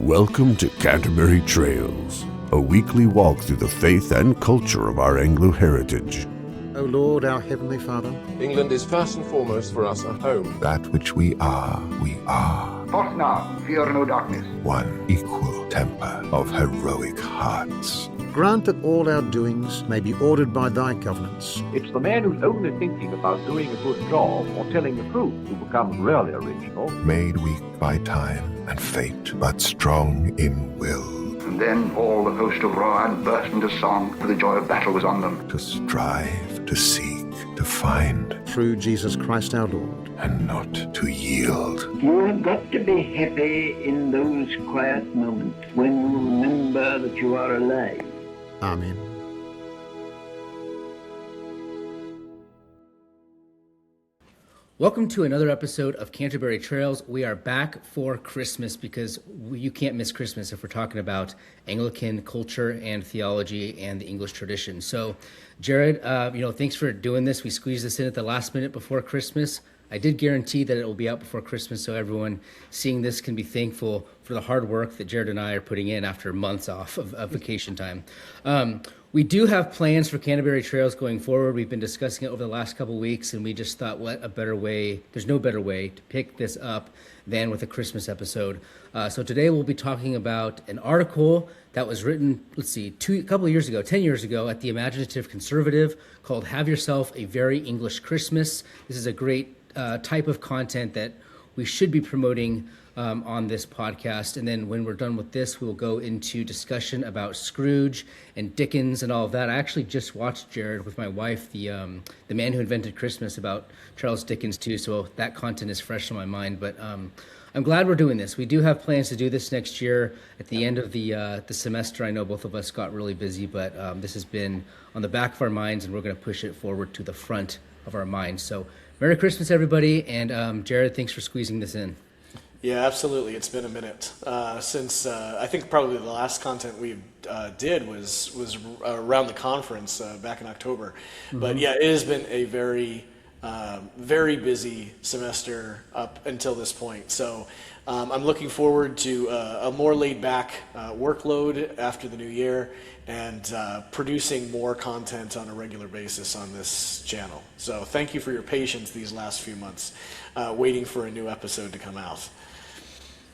Welcome to Canterbury Trails, a weekly walk through the faith and culture of our Anglo heritage. O Lord, our Heavenly Father, England is first and foremost for us a home. That which we are. Forth now, fear no darkness. One equal temper of heroic hearts. grant that all our doings may be ordered by thy governance. It's the man who's only thinking about doing a good job or telling the truth who becomes really original. Made weak by time and fate, but strong in will. And then all the host of Rohan burst into song, for the joy of battle was on them. To strive, to seek, to find. Through Jesus Christ our Lord. And not to yield. You have got to be happy in those quiet moments when you remember that you are alive. Amen. Welcome to another episode of Canterbury Trails. We are back for Christmas because you can't miss Christmas if we're talking about Anglican culture and theology and the English tradition. So, Jared, thanks for doing this. We squeezed this in at the last minute before Christmas. I did guarantee that it will be out before Christmas, so everyone seeing this can be thankful for the hard work that Jared and I are putting in after months off of vacation time. We do have plans for Canterbury Trails going forward. We've been discussing it over the last couple of weeks, and we just thought, what a better way, there's no better way to pick this up than with a Christmas episode. So today we'll be talking about an article that was written, 10 years ago at the Imaginative Conservative called Have Yourself a Very English Christmas. This is a great type of content that we should be promoting on this podcast. And then when we're done with this, we'll go into discussion about Scrooge and Dickens and all of that. I actually just watched, Jared, with my wife, the Man Who Invented Christmas about Charles Dickens too. So that content is fresh in my mind. But I'm glad we're doing this. We do have plans to do this next year at the end of the semester. I know both of us got really busy, but this has been on the back of our minds, and we're going to push it forward to the front of our minds. So Merry Christmas, everybody. And Jared, thanks for squeezing this in. Yeah, absolutely. It's been a minute since I think probably the last content we did was around the conference back in October. Mm-hmm. But yeah, it has been a very busy semester up until this point. So I'm looking forward to a more laid back workload after the new year and producing more content on a regular basis on this channel. So thank you for your patience these last few months, waiting for a new episode to come out.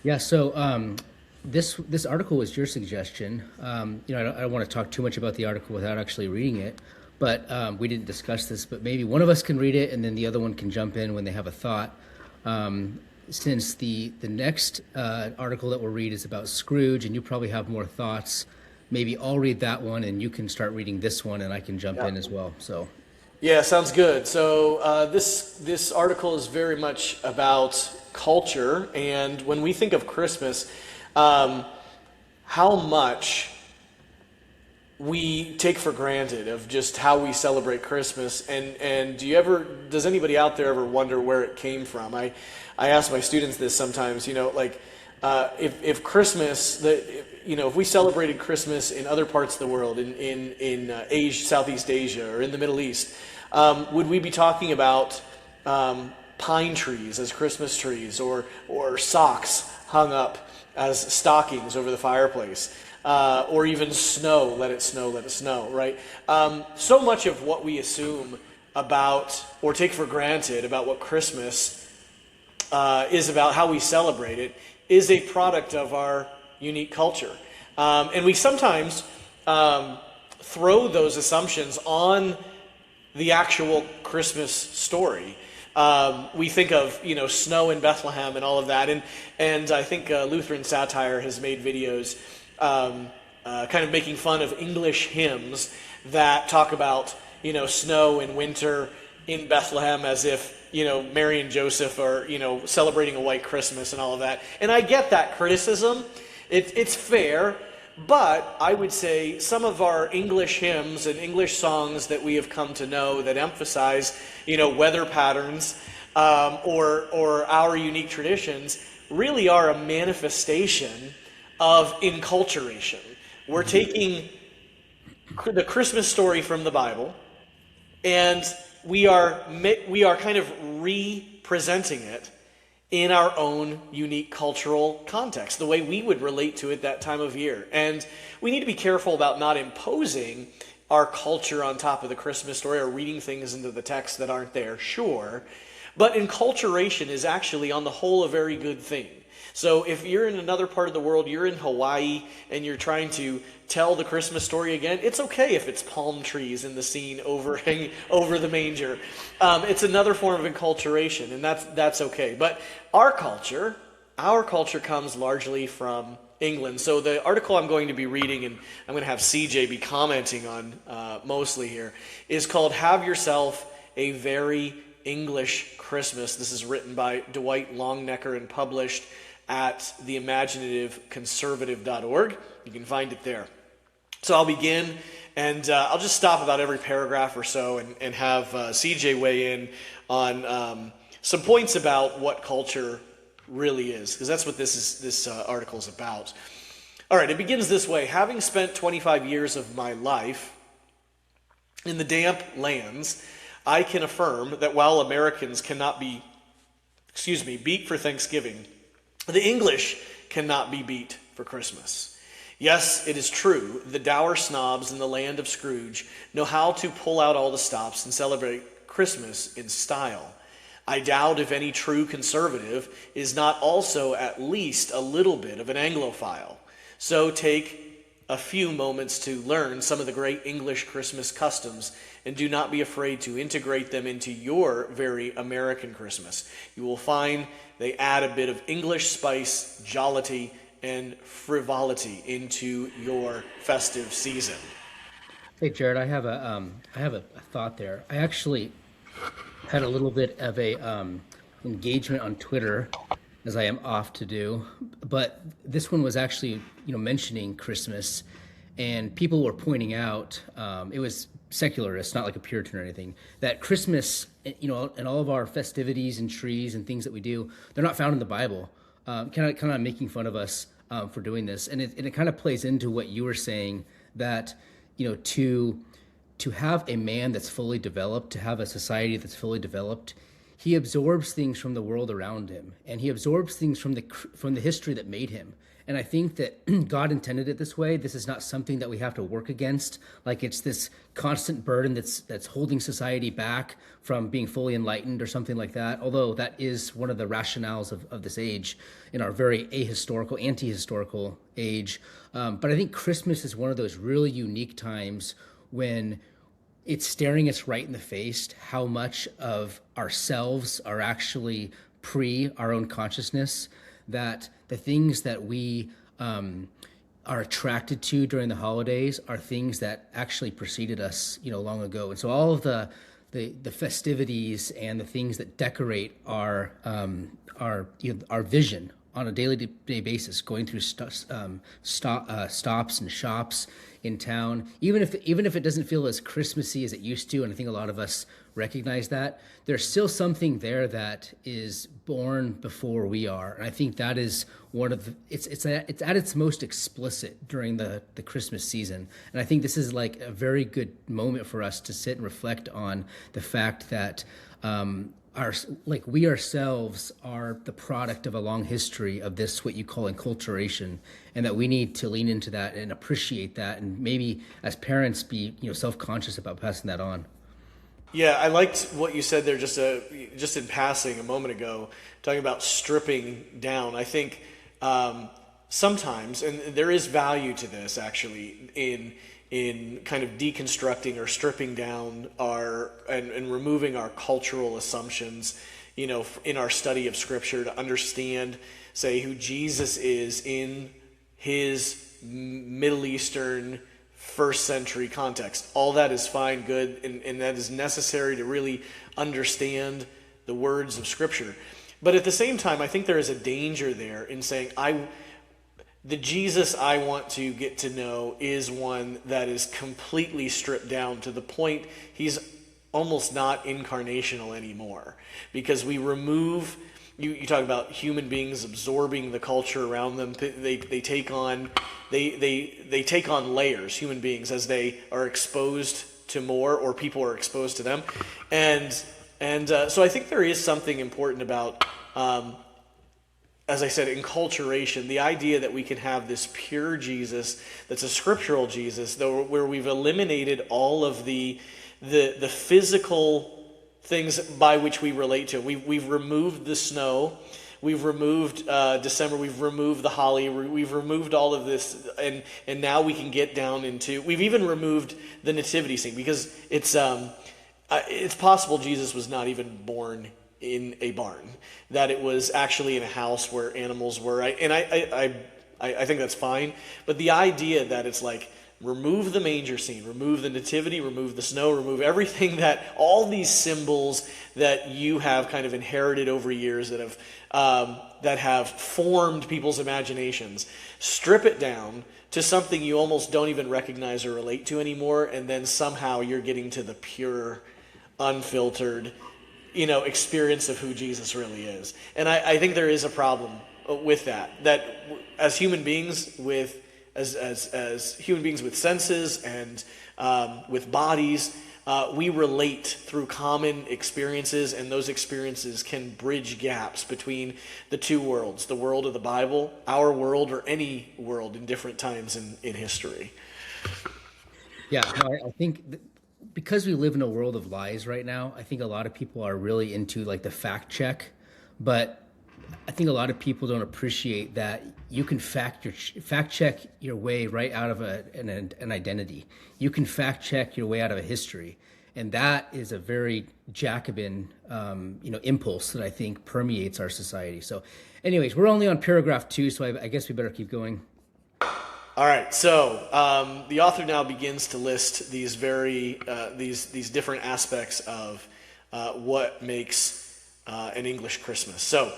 Yeah, so this article was your suggestion. I don't want to talk too much about the article without actually reading it, but we didn't discuss this, but maybe one of us can read it and then the other one can jump in when they have a thought. Since the next article that we'll read is about Scrooge, and you probably have more thoughts, maybe I'll read that one and you can start reading this one and I can jump in as well. So. Yeah, sounds good. So this article is very much about culture, and when we think of Christmas, how much we take for granted of just how we celebrate Christmas, and does anybody out there ever wonder where it came from? I ask my students this sometimes, if Christmas, if we celebrated Christmas in other parts of the world, in Asia, Southeast Asia, or in the Middle East, would we be talking about pine trees as Christmas trees, or socks hung up as stockings over the fireplace, or even snow, let it snow, right? So much of what we assume about or take for granted about what Christmas is about, how we celebrate it, is a product of our unique culture. And we sometimes throw those assumptions on the actual Christmas story. We think of, snow in Bethlehem and all of that. And I think Lutheran Satire has made videos kind of making fun of English hymns that talk about, snow and winter in Bethlehem as if, Mary and Joseph are, celebrating a white Christmas and all of that. And I get that criticism. It's fair. But I would say some of our English hymns and English songs that we have come to know that emphasize, weather patterns or our unique traditions really are a manifestation of enculturation. We're taking the Christmas story from the Bible, and we are kind of representing it in our own unique cultural context, the way we would relate to it that time of year. And we need to be careful about not imposing our culture on top of the Christmas story or reading things into the text that aren't there, sure. But enculturation is actually, on the whole, a very good thing. So if you're in another part of the world, you're in Hawaii, and you're trying to tell the Christmas story again, it's okay if it's palm trees in the scene over the manger. It's another form of enculturation, and that's okay. But our culture comes largely from England. So the article I'm going to be reading, and I'm going to have CJ be commenting on mostly here, is called "Have Yourself a Very English Christmas." This is written by Dwight Longnecker and published at theimaginativeconservative.org. You can find it there. So I'll begin, and I'll just stop about every paragraph or so and have CJ weigh in on some points about what culture really is, because that's what this article is about. All right, it begins this way. Having spent 25 years of my life in the damp lands, I can affirm that while Americans cannot be, beat for Thanksgiving, the English cannot be beat for Christmas. Yes, it is true, the dour snobs in the land of Scrooge know how to pull out all the stops and celebrate Christmas in style. I doubt if any true conservative is not also at least a little bit of an Anglophile. So take a few moments to learn some of the great English Christmas customs, and do not be afraid to integrate them into your very American Christmas. You will find they add a bit of English spice, jollity, and frivolity into your festive season. Hey, Jared, I have a thought there. I actually had a little bit of a engagement on Twitter, as I am off to do, but this one was actually mentioning Christmas, and people were pointing out it was secularist, not like a Puritan or anything, that Christmas, and all of our festivities and trees and things that we do, they're not found in the Bible. Kind of making fun of us for doing this, and it kind of plays into what you were saying, that to have a man that's fully developed, to have a society that's fully developed, he absorbs things from the world around him, and he absorbs things from the history that made him. And I think that God intended it this way. This is not something that we have to work against, like it's this constant burden that's holding society back from being fully enlightened or something like that, although that is one of the rationales of this age, in our very ahistorical, anti-historical age. But I think Christmas is one of those really unique times when it's staring us right in the face how much of ourselves are actually pre our own consciousness, that the things that we are attracted to during the holidays are things that actually preceded us, long ago. And so all of the festivities and the things that decorate our vision on a daily basis, going through stops and shops in town, even if it doesn't feel as Christmassy as it used to, and I think a lot of us recognize that, there's still something there that is born before we are, and I think that is one of the, it's at its most explicit during the Christmas season, and I think this is like a very good moment for us to sit and reflect on the fact that we ourselves are the product of a long history of this, what you call enculturation, and that we need to lean into that and appreciate that, and maybe as parents be self-conscious about passing that on. Yeah, I liked what you said there just in passing a moment ago, talking about stripping down. I think sometimes, and there is value to this actually, in kind of deconstructing or stripping down and removing our cultural assumptions, in our study of Scripture, to understand, say, who Jesus is in his Middle Eastern first century context. All that is fine, good, and that is necessary to really understand the words of Scripture. But at the same time, I think there is a danger there in saying, the Jesus I want to get to know is one that is completely stripped down to the point he's almost not incarnational anymore. Because we remove, you talk about human beings absorbing the culture around them. They take on layers, human beings, as they are exposed to more, or people are exposed to them. And so I think there is something important about as I said, enculturation, the idea that we can have this pure Jesus that's a scriptural Jesus, though, where we've eliminated all of the physical things by which we relate to him. We've removed the snow, we've removed December, we've removed the holly, we've removed all of this, and now we can get down into, we've even removed the nativity scene, because it's possible Jesus was not even born in a barn, that it was actually in a house where animals were. I think that's fine, but the idea that it's like, remove the manger scene, remove the nativity, remove the snow, remove everything, that all these symbols that you have kind of inherited over years that have formed people's imaginations, strip it down to something you almost don't even recognize or relate to anymore, and then somehow you're getting to the pure, unfiltered, experience of who Jesus really is. And I think there is a problem with that as human beings as human beings with senses and with bodies, we relate through common experiences, and those experiences can bridge gaps between the two worlds, the world of the Bible, our world, or any world in different times in history. Yeah, no, I think because we live in a world of lies right now, I think a lot of people are really into like the fact check, but I think a lot of people don't appreciate that you can fact check your way right out of an identity. You can fact check your way out of a history, and that is a very Jacobin impulse that I think permeates our society. So, anyways, we're only on paragraph 2, so I guess we better keep going. All right, so the author now begins to list these these different aspects of what makes an English Christmas. So,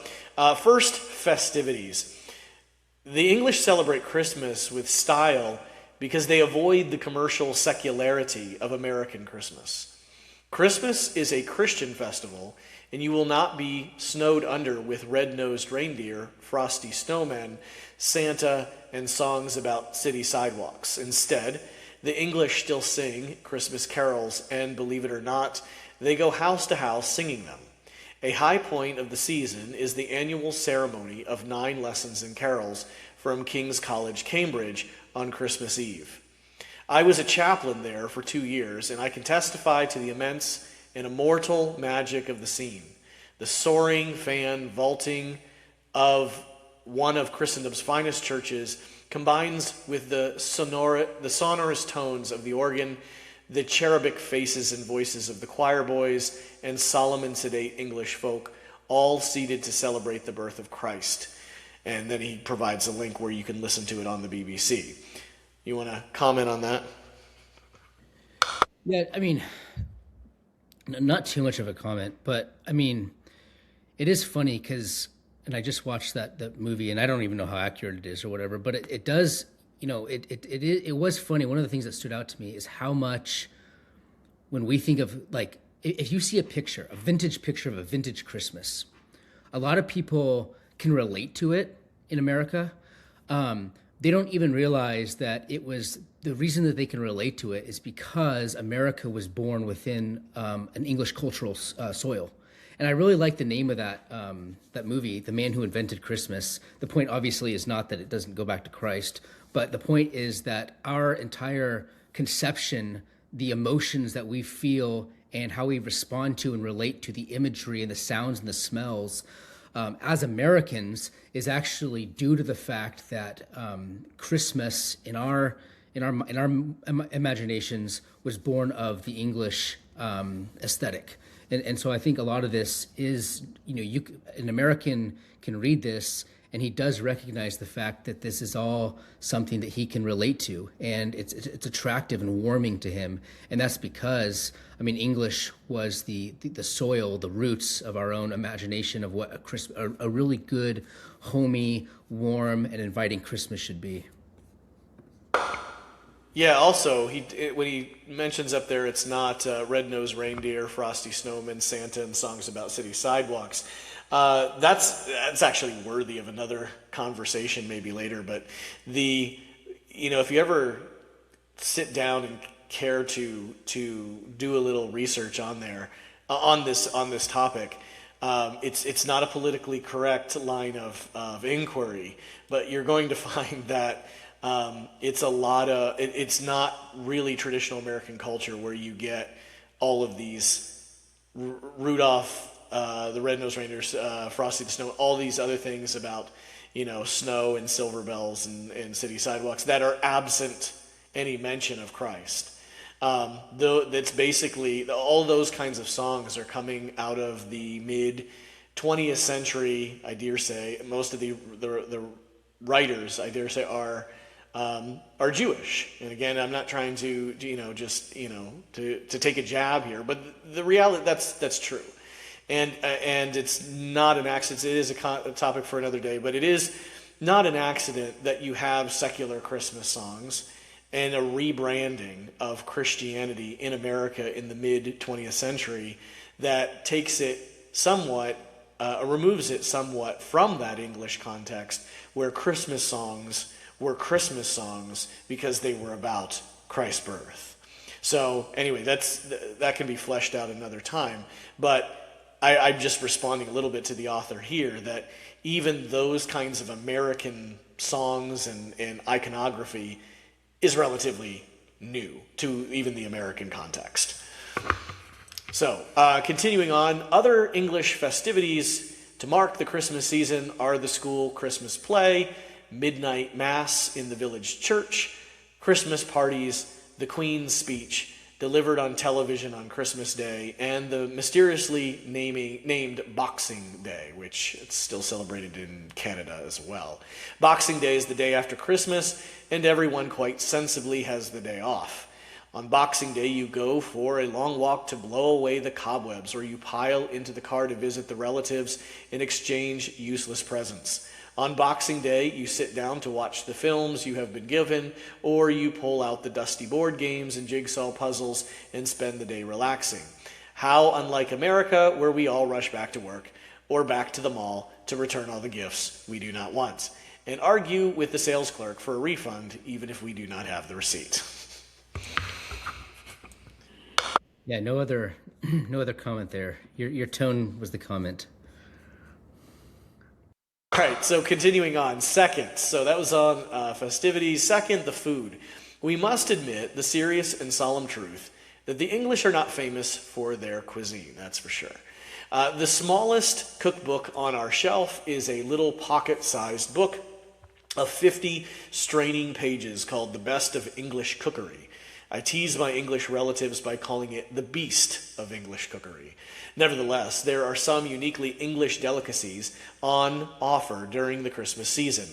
first, festivities. The English celebrate Christmas with style because they avoid the commercial secularity of American Christmas. Christmas is a Christian festival, and you will not be snowed under with red-nosed reindeer, frosty snowmen, Santa, and songs about city sidewalks. Instead, the English still sing Christmas carols, and believe it or not, they go house to house singing them. A high point of the season is the annual ceremony of 9 lessons in carols from King's College, Cambridge, on Christmas Eve. I was a chaplain there for 2 years, and I can testify to the immense and immortal magic of the scene. The soaring fan vaulting of one of Christendom's finest churches combines with the sonorous tones of the organ, the cherubic faces and voices of the choir boys, and solemn and sedate English folk, all seated to celebrate the birth of Christ. And then he provides a link where you can listen to it on the BBC. You want to comment on that? Yeah, I mean, not too much of a comment, but I mean, it is funny because, and I just watched that movie, and I don't even know how accurate it is or whatever, but it does, it was funny. One of the things that stood out to me is how much, when we think of, like, if you see a vintage picture of a vintage Christmas, a lot of people can relate to it in America. They don't even realize that it was, the reason that they can relate to it is because America was born within an English cultural soil. And I really like the name of that movie, The Man Who Invented Christmas. The point obviously is not that it doesn't go back to Christ, but the point is that our entire conception, the emotions that we feel and how we respond to and relate to the imagery and the sounds and the smells as Americans is actually due to the fact that Christmas in our imaginations was born of the English aesthetic. And so I think a lot of this is, an American can read this and he does recognize the fact that this is all something that he can relate to, and it's attractive and warming to him. And that's because, English was the soil, the roots of our own imagination of what a really good, homey, warm, and inviting Christmas should be. Yeah, also, when he mentions up there, it's not red-nosed reindeer, frosty snowmen, Santa, and songs about city sidewalks. That's actually worthy of another conversation maybe later. But if you ever sit down and care to do a little research on this topic, It's not a politically correct line of inquiry, but you're going to find that it's not really traditional American culture where you get all of these Rudolph, the Red-Nosed Reindeers, Frosty the Snow, all these other things about, snow and silver bells and city sidewalks that are absent any mention of Christ. Though that's basically, all those kinds of songs are coming out of the mid 20th century, I dare say. Most of the writers, I dare say, are Jewish. And again, I'm not trying to to take a jab here, but the reality, that's true. And it's not an accident. It is a topic for another day, but it is not an accident that you have secular Christmas songs and a rebranding of Christianity in America in the mid 20th century that takes it somewhat, removes it somewhat from that English context where Christmas songs were Christmas songs because they were about Christ's birth. So anyway, that can be fleshed out another time. But I'm just responding a little bit to the author here that even those kinds of American songs and iconography is relatively new to even the American context. So, continuing on, other English festivities to mark the Christmas season are the school Christmas play, midnight mass in the village church, Christmas parties, the Queen's speech delivered on television on Christmas Day, and the mysteriously named Boxing Day, which it's still celebrated in Canada as well. Boxing Day is the day after Christmas, and everyone quite sensibly has the day off. On Boxing Day, you go for a long walk to blow away the cobwebs, or you pile into the car to visit the relatives and exchange useless presents. On Boxing Day, you sit down to watch the films you have been given, or you pull out the dusty board games and jigsaw puzzles and spend the day relaxing. How unlike America, where we all rush back to work or back to the mall to return all the gifts we do not want, and argue with the sales clerk for a refund even if we do not have the receipt. Yeah, no other comment there. Your tone was the comment. All right, so continuing on. Second, so that was on festivities. Second, the food. We must admit the serious and solemn truth that the English are not famous for their cuisine, that's for sure. The smallest cookbook on our shelf is a little pocket-sized book of 50 straining pages called The Best of English Cookery. I tease my English relatives by calling it the beast of English cookery. Nevertheless, there are some uniquely English delicacies on offer during the Christmas season.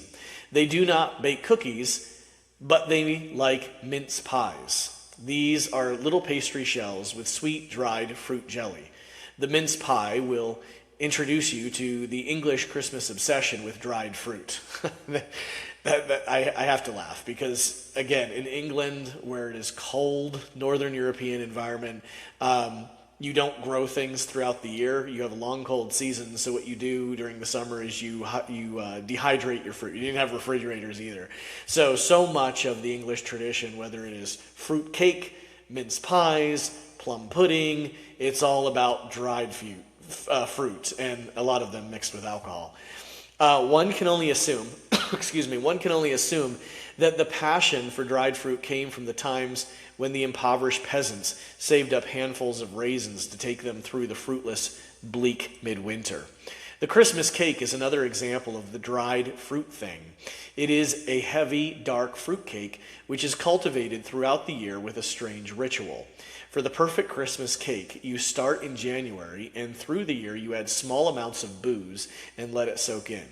They do not bake cookies, but they like mince pies. These are little pastry shells with sweet dried fruit jelly. The mince pie will introduce you to the English Christmas obsession with dried fruit. I have to laugh because, again, in England, where it is cold, Northern European environment, you don't grow things throughout the year. You have a long, cold season, so what you do during the summer is you dehydrate your fruit. You didn't have refrigerators either. So much of the English tradition, whether it is fruit cake, mince pies, plum pudding, it's all about dried fruit, and a lot of them mixed with alcohol. One can only assume, that the passion for dried fruit came from the times when the impoverished peasants saved up handfuls of raisins to take them through the fruitless, bleak midwinter. The Christmas cake is another example of the dried fruit thing. It is a heavy, dark fruit cake which is cultivated throughout the year with a strange ritual. For the perfect Christmas cake, you start in January, and through the year you add small amounts of booze and let it soak in.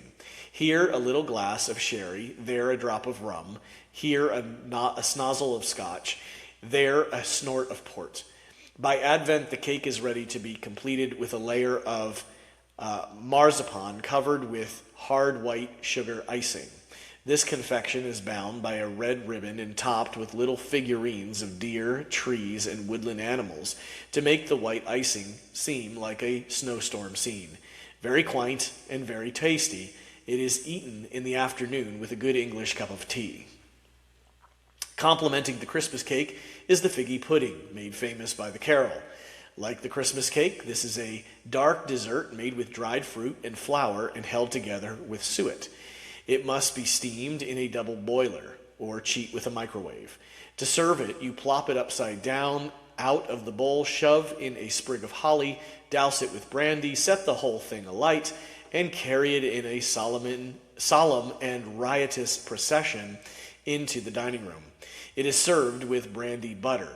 Here a little glass of sherry, there a drop of rum, here a snozzle of scotch, there a snort of port. By Advent, the cake is ready to be completed with a layer of marzipan covered with hard white sugar icing. This confection is bound by a red ribbon and topped with little figurines of deer, trees, and woodland animals to make the white icing seem like a snowstorm scene. Very quaint and very tasty, it is eaten in the afternoon with a good English cup of tea. Complementing the Christmas cake is the figgy pudding, made famous by the carol. Like the Christmas cake, this is a dark dessert made with dried fruit and flour and held together with suet. It must be steamed in a double boiler or cheat with a microwave. To serve it, you plop it upside down out of the bowl, shove in a sprig of holly, douse it with brandy, set the whole thing alight, and carry it in a solemn and riotous procession into the dining room. It is served with brandy butter.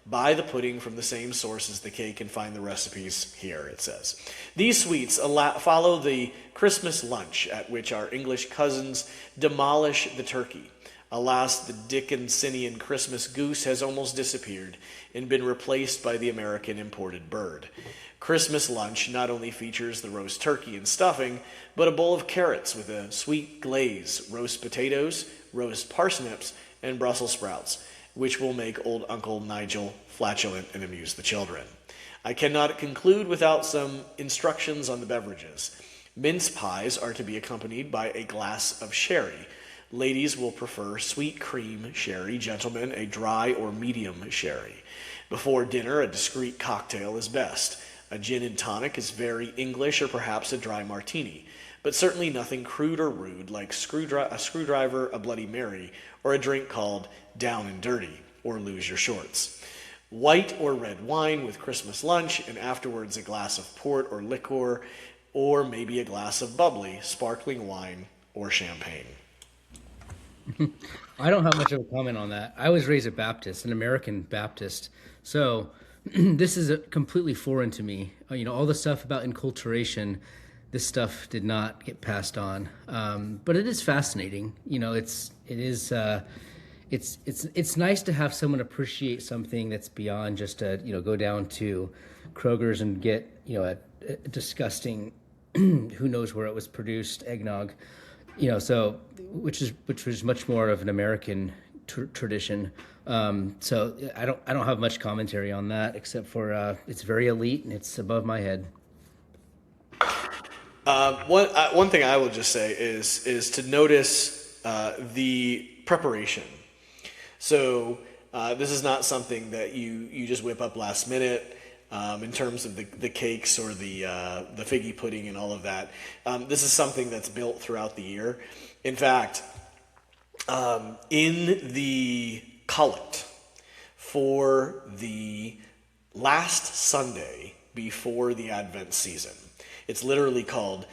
Buy the pudding from the same source as the cake and find the recipes here, it says. These sweets follow the Christmas lunch at which our English cousins demolish the turkey. Alas, the Dickensian Christmas goose has almost disappeared and been replaced by the American imported bird. Christmas lunch not only features the roast turkey and stuffing, but a bowl of carrots with a sweet glaze, roast potatoes, roast parsnips, and Brussels sprouts, which will make old Uncle Nigel flatulent and amuse the children. I cannot conclude without some instructions on the beverages. Mince pies are to be accompanied by a glass of sherry. Ladies will prefer sweet cream sherry, gentlemen a dry or medium sherry. Before dinner, a discreet cocktail is best. A gin and tonic is very English, or perhaps a dry martini, but certainly nothing crude or rude like a screwdriver, a Bloody Mary, or a drink called Down and Dirty, or Lose Your Shorts. White or red wine with Christmas lunch, and afterwards a glass of port or liqueur, or maybe a glass of bubbly, sparkling wine, or champagne. I don't have much of a comment on that. I was raised a Baptist, an American Baptist, so this is completely foreign to me. All the stuff about enculturation, this stuff did not get passed on. But it is fascinating. It's nice to have someone appreciate something that's beyond just go down to Kroger's and get a disgusting who knows where it was produced eggnog. So which was much more of an American tradition. So I don't have much commentary on that, except for it's very elite and it's above my head. One thing I will just say is to notice the preparation. So this is not something that you just whip up last minute. In terms of the cakes or the figgy pudding and all of that. This is something that's built throughout the year. In fact, in the collect for the last Sunday before the Advent season, it's literally called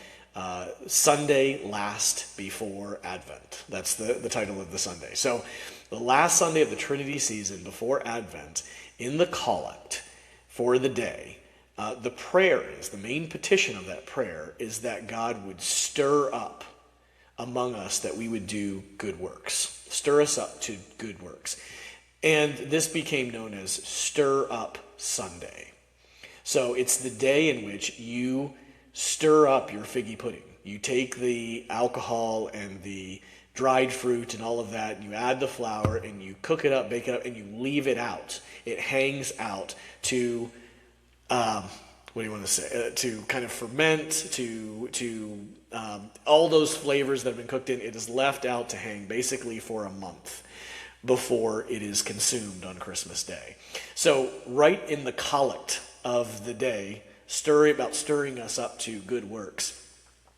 Sunday Last Before Advent. That's the title of the Sunday. So the last Sunday of the Trinity season before Advent, in the collect for the day, the main petition of that prayer is that God would stir up among us that we would do good works. Stir us up to good works. And this became known as Stir Up Sunday. So it's the day in which you stir up your figgy pudding. You take the alcohol and the dried fruit and all of that, and you add the flour, and you cook it up, bake it up, and you leave it out. It hangs out to, to kind of ferment, to all those flavors that have been cooked in. It is left out to hang basically for a month before it is consumed on Christmas Day. So right in the collect of the day, stirring us up to good works,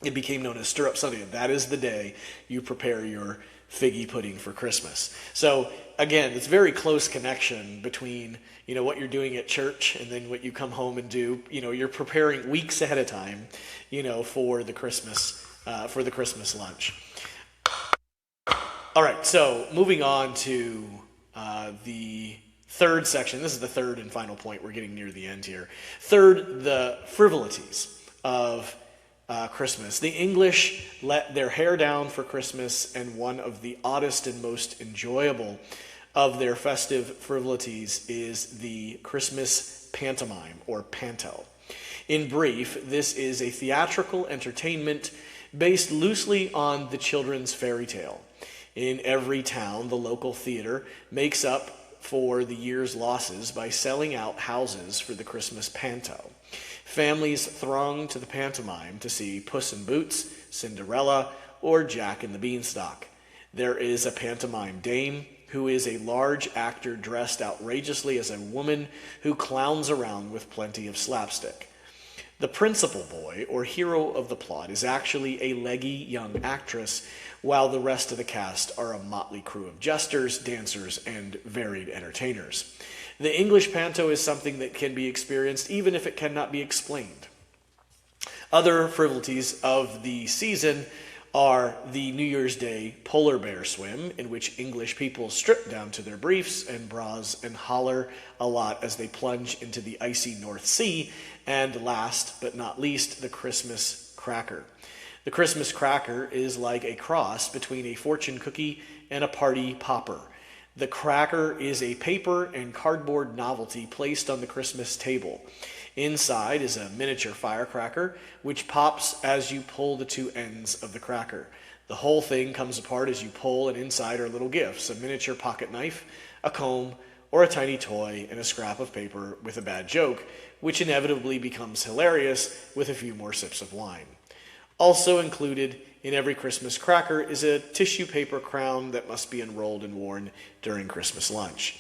it became known as Stir Up Sunday. That is the day you prepare your figgy pudding for Christmas. So again, it's very close connection between what you're doing at church and then what you come home and do. You're preparing weeks ahead of time, for the Christmas lunch. All right, so moving on to the third section. This is the third and final point. We're getting near the end here. Third, the frivolities of Christmas. The English let their hair down for Christmas, and one of the oddest and most enjoyable of their festive frivolities is the Christmas pantomime, or panto. In brief, this is a theatrical entertainment based loosely on the children's fairy tale. In every town, the local theater makes up for the year's losses by selling out houses for the Christmas panto. Families throng to the pantomime to see Puss in Boots, Cinderella, or Jack and the Beanstalk. There is a pantomime dame who is a large actor dressed outrageously as a woman who clowns around with plenty of slapstick. The principal boy, or hero of the plot, is actually a leggy young actress, while the rest of the cast are a motley crew of jesters, dancers, and varied entertainers. The English panto is something that can be experienced even if it cannot be explained. Other frivolities of the season are the New Year's Day polar bear swim, in which English people strip down to their briefs and bras and holler a lot as they plunge into the icy North Sea, and last but not least, the Christmas cracker. The Christmas cracker is like a cross between a fortune cookie and a party popper. The cracker is a paper and cardboard novelty placed on the Christmas table. Inside is a miniature firecracker, which pops as you pull the two ends of the cracker. The whole thing comes apart as you pull, and inside are little gifts: a miniature pocket knife, a comb, or a tiny toy, and a scrap of paper with a bad joke, which inevitably becomes hilarious with a few more sips of wine. Also included in every Christmas cracker is a tissue paper crown that must be unrolled and worn during Christmas lunch.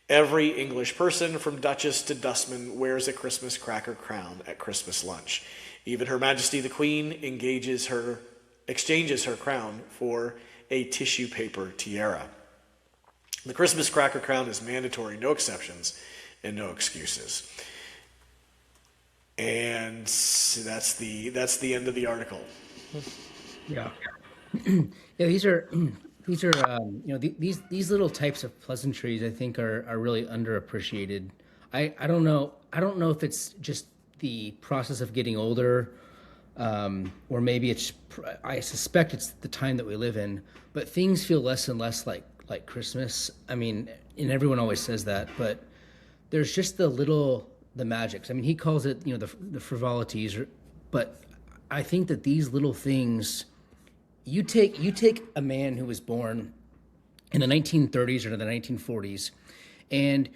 Every English person, from Duchess to dustman, wears a Christmas cracker crown at Christmas lunch. Even Her Majesty the Queen exchanges her crown for a tissue paper tiara. The Christmas cracker crown is mandatory, no exceptions and no excuses. And that's the end of the article. Yeah. Yeah, these are these little types of pleasantries, I think, are really underappreciated. I don't know if it's just the process of getting older, or maybe I suspect it's the time that we live in, but things feel less and less like Christmas. I mean, and everyone always says that, but there's just the magics. I mean, he calls it, the frivolities, but I think that these little things, you take a man who was born in the 1930s or the 1940s, and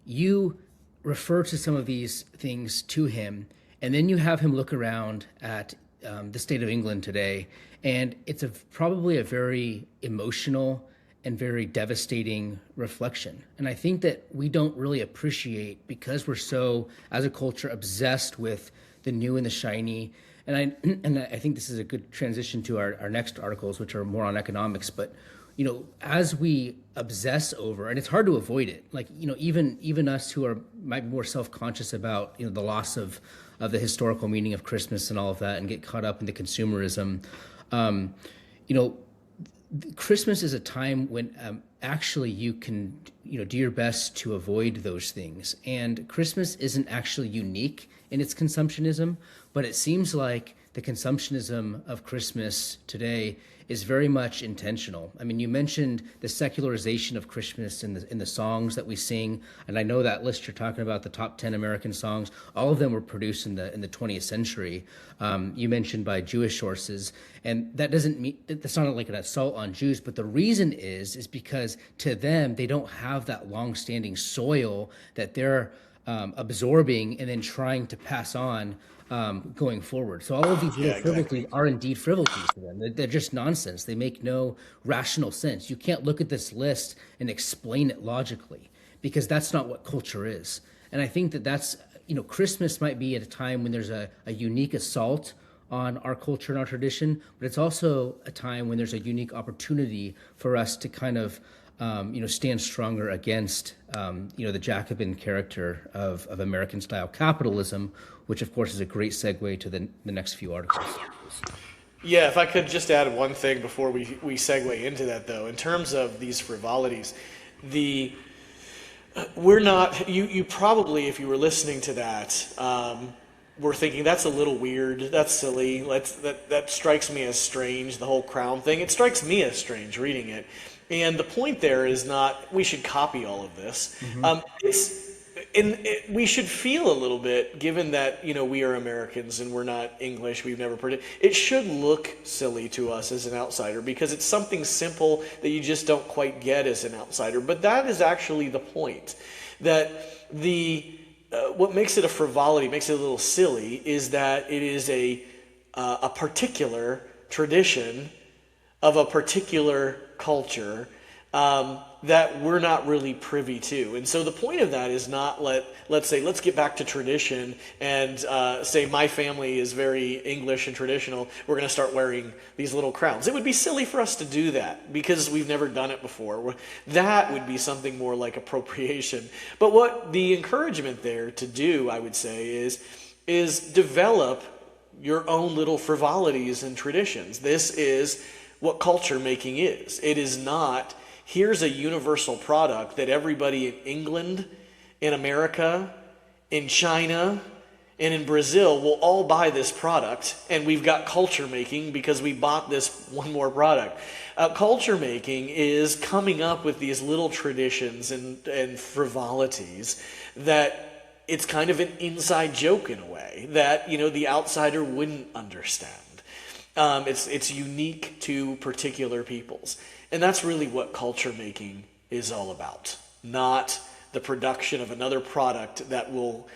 you refer to some of these things to him, and then you have him look around at the state of England today, and it's probably a very emotional and very devastating reflection. And I think that we don't really appreciate, because we're so, as a culture, obsessed with the new and the shiny. And I think this is a good transition to our next articles, which are more on economics. But as we obsess over, and it's hard to avoid it. Like even us who might be more self-conscious about the loss of the historical meaning of Christmas and all of that, and get caught up in the consumerism. Christmas is a time when actually you can do your best to avoid those things. And Christmas isn't actually unique in its consumptionism, but it seems like the consumptionism of Christmas today is very much intentional. I mean, you mentioned the secularization of Christmas in the songs that we sing, and I know that list you're talking about, the top 10 American songs, all of them were produced in the 20th century. You mentioned by Jewish sources, and that doesn't mean that's not like an assault on Jews, but the reason is because to them they don't have that long-standing soil that they're absorbing and then trying to pass on going forward. So all of these little frivolities are indeed frivolities to them. They're just nonsense. They make no rational sense. You can't look at this list and explain it logically, because that's not what culture is. And I think that's, Christmas might be at a time when there's a unique assault on our culture and our tradition, but it's also a time when there's a unique opportunity for us to kind of stand stronger against, the Jacobin character of American-style capitalism, which, of course, is a great segue to the next few articles. Yeah, if I could just add one thing before we segue into that, though. In terms of these frivolities, we're not, you probably, if you were listening to that, were thinking, that's a little weird, that's silly, that strikes me as strange, the whole crown thing. It strikes me as strange reading it. And the point there is not we should copy all of this. Mm-hmm. We should feel a little bit, given that we are Americans and we're not English. We've never heard it. It should look silly to us as an outsider, because it's something simple that you just don't quite get as an outsider. But that is actually the point. That what makes it a frivolity, makes it a little silly, is that it is a particular tradition of a particular culture, that we're not really privy to. And so the point of that is not let's get back to tradition and say my family is very English and traditional. We're going to start wearing these little crowns. It would be silly for us to do that because we've never done it before. That would be something more like appropriation. But what the encouragement there to do, I would say, is develop your own little frivolities and traditions. This is what culture making is. It is not, here's a universal product that everybody in England, in America, in China, and in Brazil will all buy this product, and we've got culture making because we bought this one more product. Culture making is coming up with these little traditions and frivolities that it's kind of an inside joke in a way that, the outsider wouldn't understand. It's unique to particular peoples. And that's really what culture making is all about, not the production of another product that will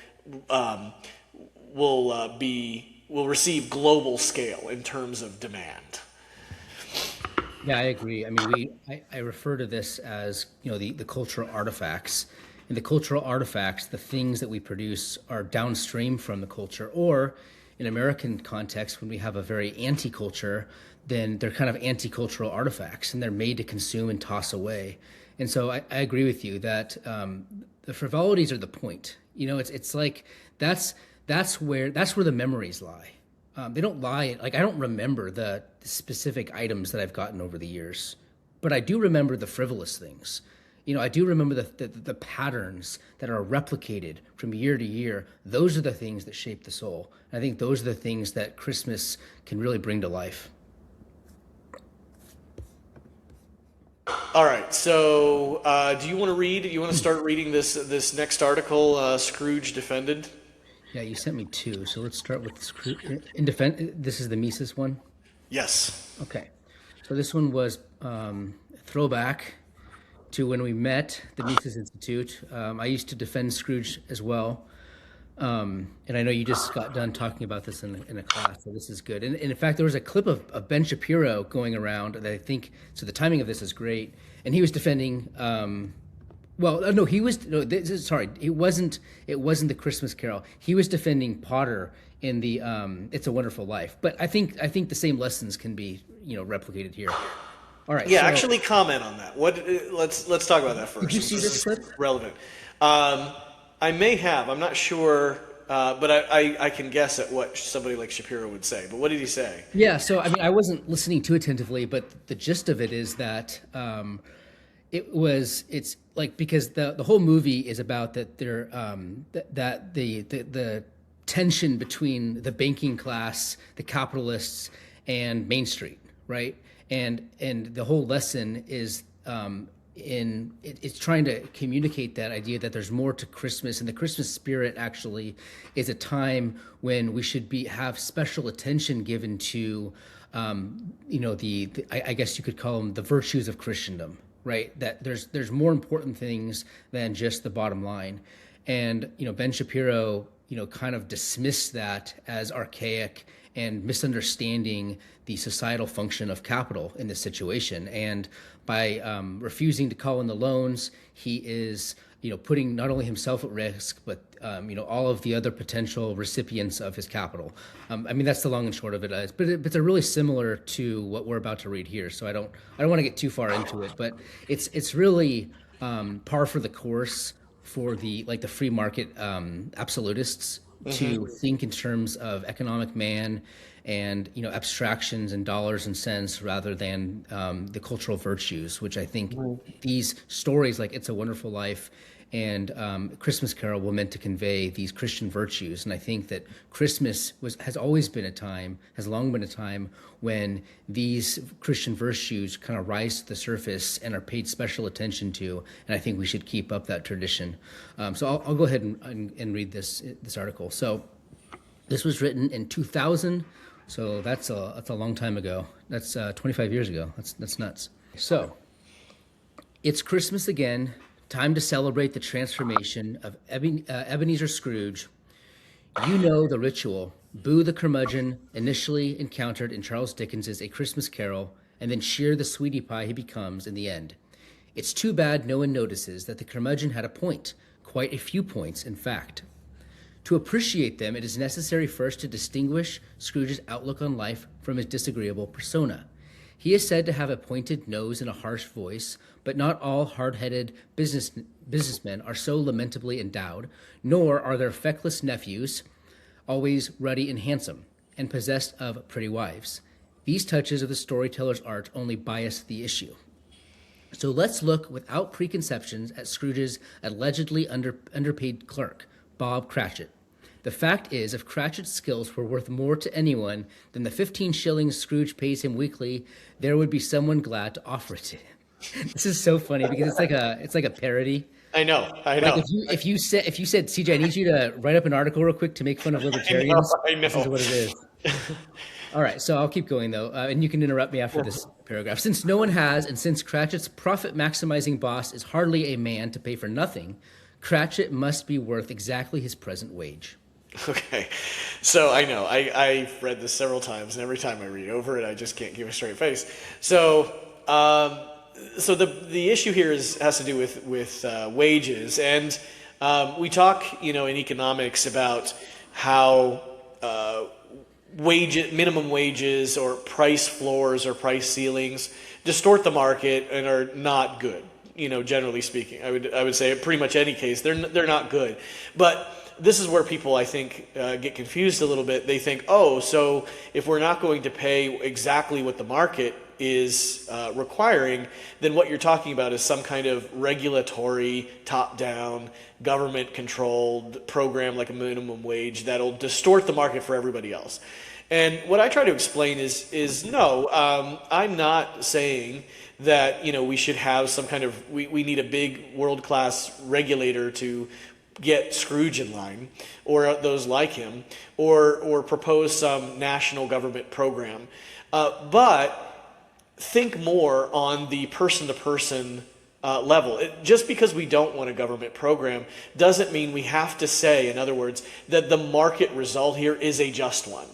receive global scale in terms of demand. Yeah, I agree. I mean, I refer to this as, the cultural artifacts. And the cultural artifacts, the things that we produce, are downstream from the culture. Or in American context, when we have a very anti-culture, then they're kind of anti-cultural artifacts, and they're made to consume and toss away. And so I agree with you that the frivolities are the point. It's like that's where the memories lie. They don't lie. Like, I don't remember the specific items that I've gotten over the years, but I do remember the frivolous things. I do remember the patterns that are replicated from year to year. Those are the things that shape the soul. And I think those are the things that Christmas can really bring to life. All right. So, do you want to read? You want to start reading this next article, Scrooge Defended? Yeah, you sent me two. So let's start with Scrooge. This is the Mises one. Yes. Okay. So this one was throwback to when we met the Mises Institute. I used to defend Scrooge as well. And I know you just got done talking about this in a class, so this is good. And in fact, there was a clip of Ben Shapiro going around that I think, so the timing of this is great. And he was defending, it wasn't the Christmas Carol. He was defending Potter in the It's a Wonderful Life. But I think the same lessons can be, replicated here. All right. Yeah, actually comment on that. Let's talk about that first. Did you see this clip? Relevant. I may have. I'm not sure, but I can guess at what somebody like Shapiro would say. But what did he say? Yeah. So I wasn't listening too attentively, but the gist of it is that it's like, because the whole movie is about that the tension between the banking class, the capitalists, and Main Street, right? And the whole lesson is it's trying to communicate that idea that there's more to Christmas, and the Christmas spirit actually is a time when we should have special attention given to I guess you could call them the virtues of Christendom, right? That there's more important things than just the bottom line. And Ben Shapiro kind of dismissed that as archaic and misunderstanding the societal function of capital in this situation. And by refusing to call in the loans, he is putting not only himself at risk, but all of the other potential recipients of his capital. That's the long and short of it. But it's a really similar to what we're about to read here. So I don't want to get too far into it, but it's really par for the course for the free market absolutists to think in terms of economic man and abstractions and dollars and cents rather than the cultural virtues, which I think these stories like It's a Wonderful Life and Christmas Carol were meant to convey these Christian virtues. And I think that Christmas has long been a time when these Christian virtues kind of rise to the surface and are paid special attention to. And I think we should keep up that tradition. So I'll go ahead and read this article. So this was written in 2000. So that's a long time ago. That's 25 years ago. That's nuts. So it's Christmas again. Time to celebrate the transformation of Ebenezer Scrooge. You know the ritual. Boo the curmudgeon initially encountered in Charles Dickens's A Christmas Carol, and then cheer the sweetie pie he becomes in the end. It's too bad no one notices that the curmudgeon had a point, quite a few points, in fact. To appreciate them, it is necessary first to distinguish Scrooge's outlook on life from his disagreeable persona. He is said to have a pointed nose and a harsh voice, but not all hard-headed businessmen are so lamentably endowed, nor are their feckless nephews always ruddy and handsome, and possessed of pretty wives. These touches of the storyteller's art only bias the issue. So let's look without preconceptions at Scrooge's allegedly underpaid clerk, Bob Cratchit. The fact is, if Cratchit's skills were worth more to anyone than the 15 shillings Scrooge pays him weekly, there would be someone glad to offer it to him. This is so funny because it's like a parody. I know. Like if you said CJ, I need you to write up an article real quick to make fun of libertarians. I know. This is what it is. All right, so I'll keep going though, and you can interrupt me after this paragraph. Since no one has, and since Cratchit's profit-maximizing boss is hardly a man to pay for nothing, Cratchit must be worth exactly his present wage. Okay, so I know I've read this several times, and every time I read over it, I just can't keep a straight face. So, the issue here has to do with wages, and we talk, in economics about how minimum wages or price floors or price ceilings distort the market and are not good. Generally speaking, I would say in pretty much any case they're not good, but this is where people, I think, get confused a little bit. They think, so if we're not going to pay exactly what the market is requiring, then what you're talking about is some kind of regulatory, top-down, government-controlled program like a minimum wage that'll distort the market for everybody else. And what I try to explain is no, I'm not saying that we should have some kind of, we need a big world-class regulator to get Scrooge in line, or those like him, or propose some national government program. But think more on the person-to-person level. Just because we don't want a government program doesn't mean we have to say, in other words, that the market result here is a just one.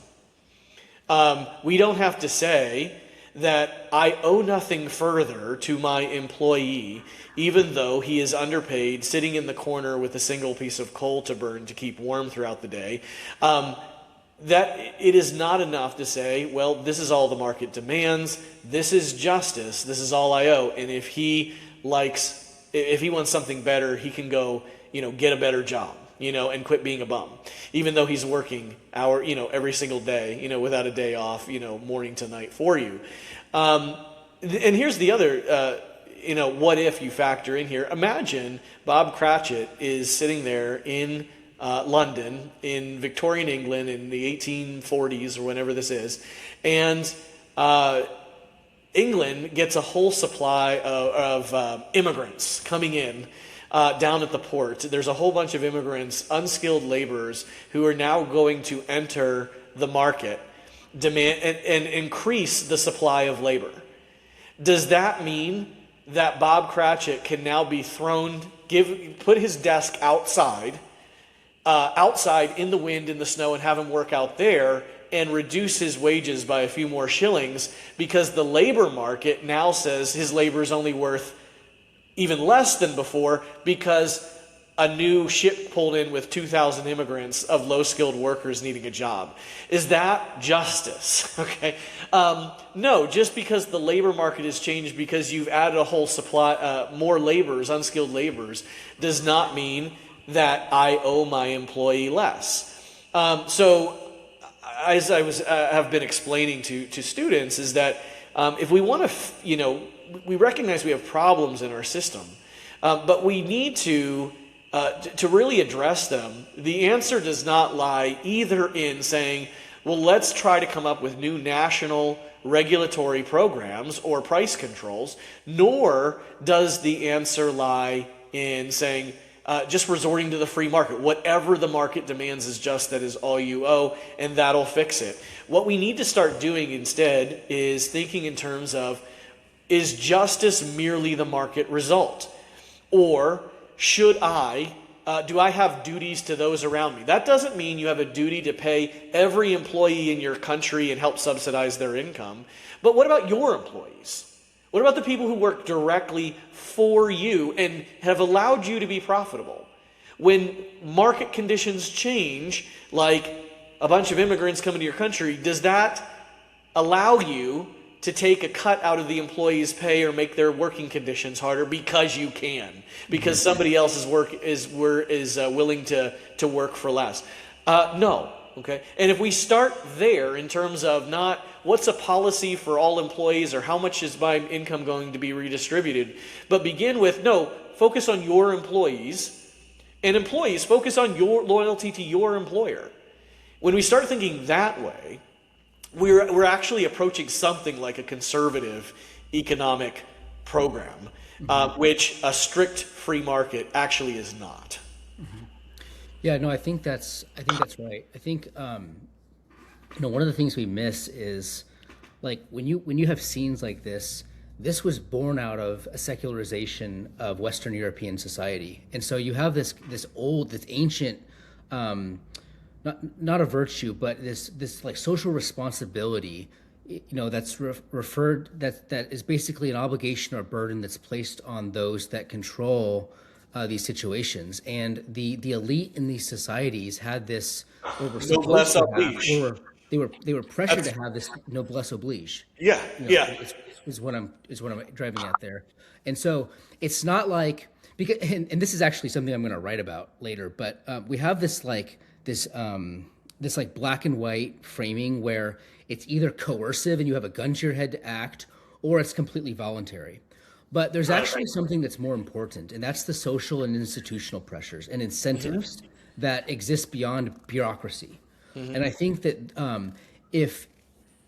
We don't have to say that I owe nothing further to my employee, even though he is underpaid, sitting in the corner with a single piece of coal to burn to keep warm throughout the day. That it is not enough to say, well, this is all the market demands, this is justice, this is all I owe, and if he wants something better, he can go, get a better job, and quit being a bum, even though he's working every single day, without a day off, morning to night for you. And here's the other, what if you factor in here. Imagine Bob Cratchit is sitting there in London, in Victorian England in the 1840s or whenever this is, and England gets a whole supply of immigrants coming in down at the port. There's a whole bunch of immigrants, unskilled laborers, who are now going to enter the market, demand and increase the supply of labor. Does that mean that Bob Cratchit can now be put his desk outside in the wind, in the snow, and have him work out there and reduce his wages by a few more shillings because the labor market now says his labor is only worth even less than before because a new ship pulled in with 2,000 immigrants of low-skilled workers needing a job? Is that justice? Okay. No, just because the labor market has changed because you've added a whole supply, more laborers, unskilled laborers, does not mean that I owe my employee less. So, as I have been explaining to students, is that if we want to, we recognize we have problems in our system, but we need to really address them. The answer does not lie either in saying, well, let's try to come up with new national regulatory programs or price controls, nor does the answer lie in saying, just resorting to the free market. Whatever the market demands is just, that is all you owe, and that'll fix it. What we need to start doing instead is thinking in terms of, is justice merely the market result? Or do I have duties to those around me? That doesn't mean you have a duty to pay every employee in your country and help subsidize their income. But what about your employees? What about the people who work directly for you and have allowed you to be profitable? When market conditions change, like a bunch of immigrants come into your country, does that allow you to take a cut out of the employee's pay or make their working conditions harder because you can, because somebody else's work is willing to work for less? No. Okay. And if we start there in terms of not what's a policy for all employees or how much is my income going to be redistributed, but begin with, no, focus on your employees, and employees focus on your loyalty to your employer. When we start thinking that way, we're actually approaching something like a conservative economic program, which a strict free market actually is not. Yeah, no, I think that's right. I think one of the things we miss is, like, when you have scenes like this was born out of a secularization of Western European society, and so you have this ancient, not a virtue, but this like social responsibility, that's referred that is basically an obligation or burden that's placed on those that control these situations, and the elite in these societies had this noblesse oblige. They were pressured to have this noblesse oblige. Yeah, is what I'm driving at there, and so it's not like, because and this is actually something I'm going to write about later, but we have this like black and white framing where it's either coercive and you have a gun to your head to act, or it's completely voluntary. But there's actually something that's more important, and that's the social and institutional pressures and incentives that exist beyond bureaucracy. And I think that if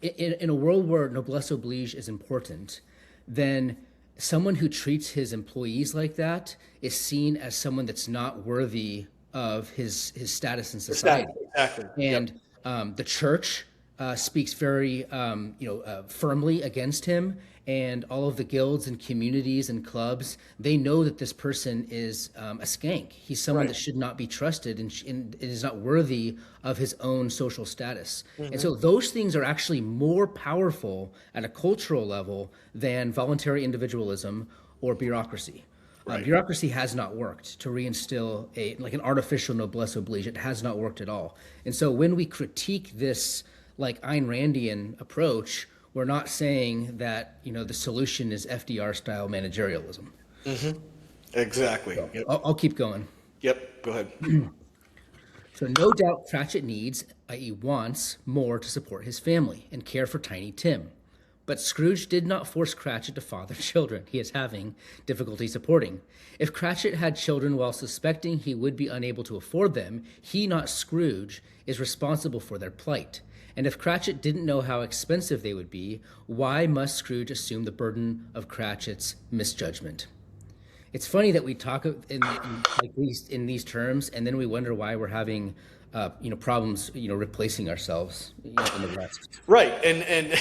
in a world where noblesse oblige is important, then someone who treats his employees like that is seen as someone that's not worthy of his status in society. Exactly. And the church speaks very firmly against him. And all of the guilds and communities and clubs, they know that this person is a skank. He's someone that should not be trusted and is not worthy of his own social status. And so those things are actually more powerful at a cultural level than voluntary individualism or bureaucracy. Bureaucracy has not worked to reinstill an artificial noblesse oblige. It has not worked at all. And so when we critique this like Ayn Randian approach, we're not saying that the solution is FDR-style managerialism. Exactly. So, I'll keep going. Yep. Go ahead. So no doubt Cratchit needs, i.e. wants, more to support his family and care for Tiny Tim. But Scrooge did not force Cratchit to father children he is having difficulty supporting. If Cratchit had children while suspecting he would be unable to afford them, he, not Scrooge, is responsible for their plight. And if Cratchit didn't know how expensive they would be, why must Scrooge assume the burden of Cratchit's misjudgment? It's funny that we talk in these terms, and then we wonder why we're having problems replacing ourselves in the West. Right, and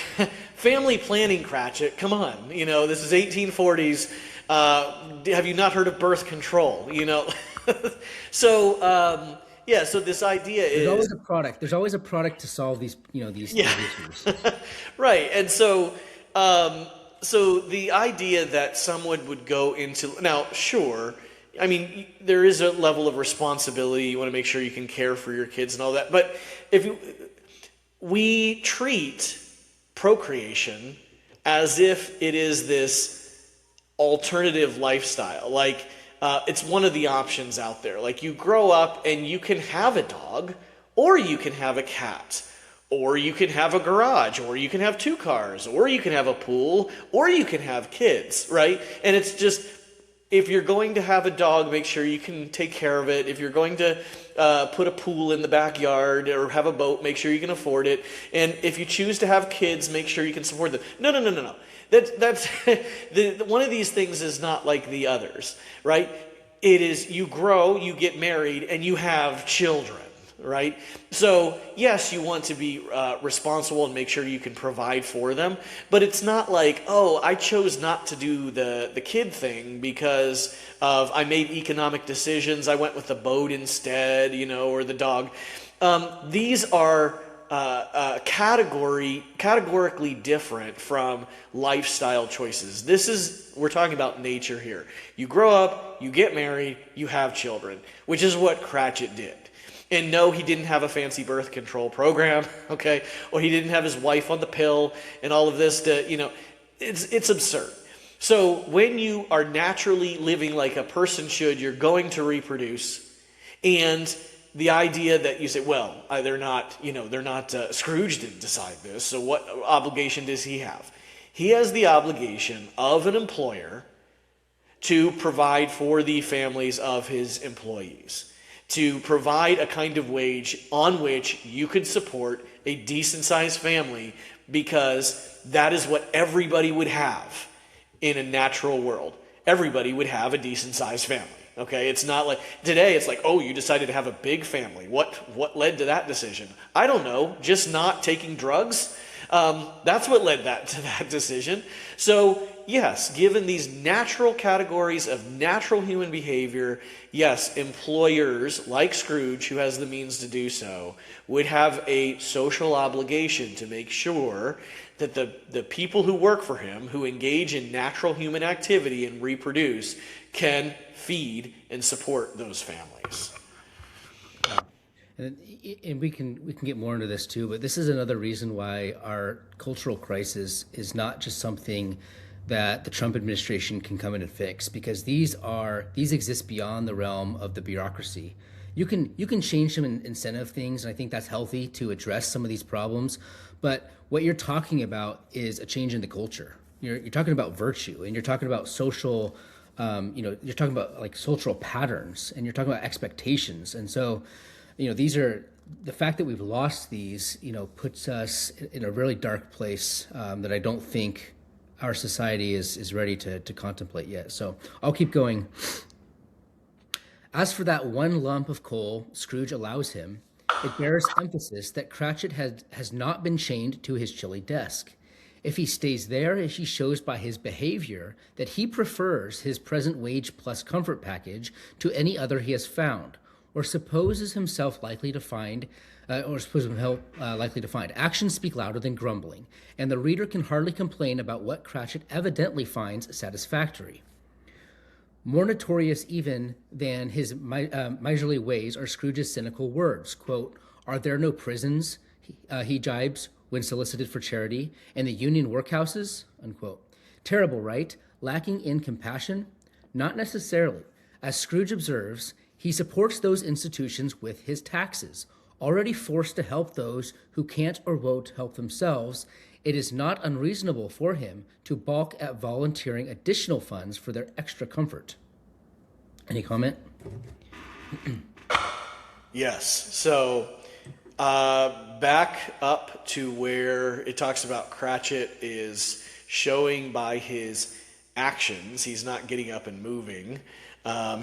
family planning, Cratchit. Come on, this is 1840s. Have you not heard of birth control? So. So this idea is there's always a product to solve these issues. Right. And so the idea that someone would go into, now sure, I mean, there is a level of responsibility. You want to make sure you can care for your kids and all that. But we treat procreation as if it is this alternative lifestyle, like it's one of the options out there. Like, you grow up and you can have a dog, or you can have a cat, or you can have a garage, or you can have 2 cars, or you can have a pool, or you can have kids, right? And it's just, if you're going to have a dog, make sure you can take care of it. If you're going to put a pool in the backyard or have a boat, make sure you can afford it. And if you choose to have kids, make sure you can support them. No. That's one of these things is not like the others, right? It is, you grow, you get married, and you have children, right? So yes, you want to be responsible and make sure you can provide for them, but it's not like, oh, I chose not to do the kid thing because of I made economic decisions. I went with the boat instead, or the dog. These are categorically different from lifestyle choices. We're talking about nature here. You grow up, you get married, you have children, which is what Cratchit did. And no, he didn't have a fancy birth control program, okay? Or he didn't have his wife on the pill and all of this it's absurd. So when you are naturally living like a person should, you're going to reproduce. And the idea that you say, well, they're not, Scrooge didn't decide this, so what obligation does he have? He has the obligation of an employer to provide for the families of his employees, to provide a kind of wage on which you could support a decent-sized family, because that is what everybody would have in a natural world. Everybody would have a decent-sized family. Okay, it's not like today. It's like, oh, you decided to have a big family. What led to that decision? I don't know. Just not taking drugs. That's what led to that decision. So yes, given these natural categories of natural human behavior, yes, employers like Scrooge, who has the means to do so, would have a social obligation to make sure that the people who work for him, who engage in natural human activity and reproduce, can feed and support those families. And we can get more into this too, but this is another reason why our cultural crisis is not just something that the Trump administration can come in and fix, because these exist beyond the realm of the bureaucracy. You can change some incentive things, and I think that's healthy to address some of these problems. But what you're talking about is a change in the culture. You're talking about virtue, and you're talking about social. You're talking about like social patterns, and you're talking about expectations. And so, these are the fact that we've lost these, puts us in a really dark place that I don't think our society is ready to contemplate yet. So I'll keep going. As for that one lump of coal Scrooge allows him, it bears emphasis that Cratchit has not been chained to his chilly desk. If he stays there, he shows by his behavior that he prefers his present wage plus comfort package to any other he has found, or supposes himself likely to find. Actions speak louder than grumbling, and the reader can hardly complain about what Cratchit evidently finds satisfactory. More notorious even than his miserly ways are Scrooge's cynical words. Quote, "Are there no prisons," he jibes, when solicited for charity, "and the union workhouses?" Unquote. Terrible, right? Lacking in compassion? Not necessarily. As Scrooge observes, he supports those institutions with his taxes. Already forced to help those who can't or won't help themselves, it is not unreasonable for him to balk at volunteering additional funds for their extra comfort. Any comment? Yes. So back up to where it talks about Cratchit is showing by his actions. He's not getting up and moving.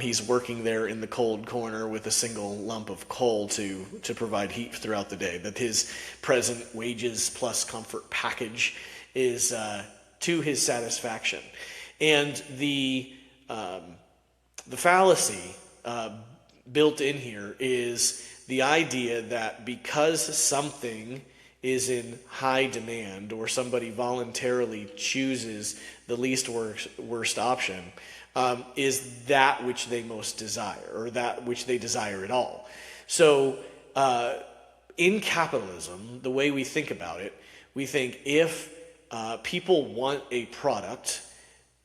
He's working there in the cold corner with a single lump of coal to provide heat throughout the day. That his present wages plus comfort package is to his satisfaction. And the fallacy built in here is the idea that because something is in high demand, or somebody voluntarily chooses the least worst option, is that which they most desire, or that which they desire at all. So in capitalism, the way we think about it, we think if people want a product,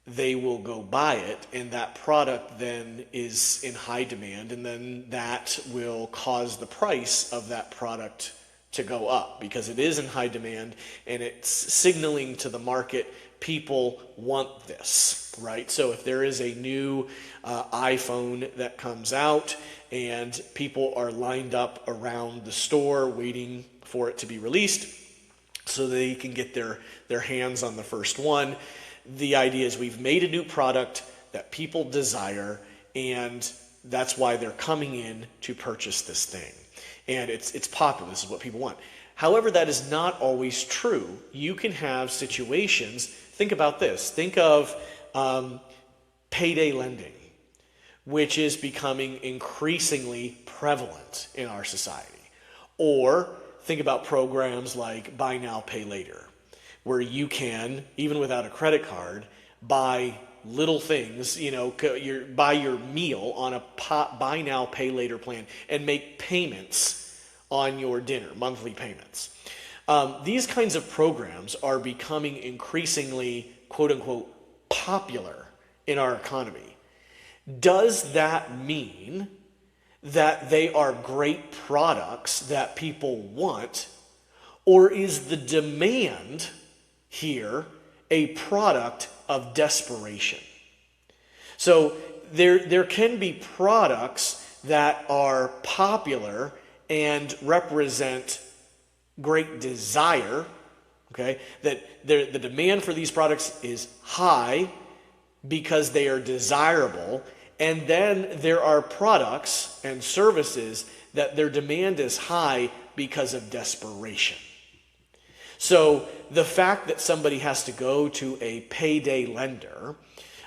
they will go buy it, and that product then is in high demand, and then that will cause the price of that product to go up because it is in high demand, and it's signaling to the market people want this, right? So if there is a new iPhone that comes out and people are lined up around the store waiting for it to be released so they can get their hands on the first one, the idea is we've made a new product that people desire, and that's why they're coming in to purchase this thing. And it's popular. This is what people want. However, that is not always true. You can have situations. Think about this. Think of payday lending, which is becoming increasingly prevalent in our society. Or think about programs like Buy Now, Pay Later, where you can, even without a credit card, buy little things, buy your meal on a Buy Now, Pay Later plan and make payments on your dinner, monthly payments. These kinds of programs are becoming increasingly, quote unquote, popular in our economy. Does that mean that they are great products that people want, or is the demand here a product of desperation? So there can be products that are popular and represent great desire, okay, that the demand for these products is high because they are desirable, and then there are products and services that their demand is high because of desperation. So the fact that somebody has to go to a payday lender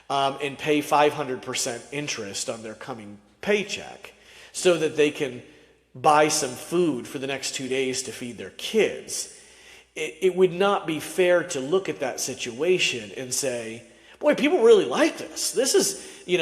and pay 500% interest on their coming paycheck so that they can buy some food for the next 2 days to feed their kids, it would not be fair to look at that situation and say, boy, people really like this. This is in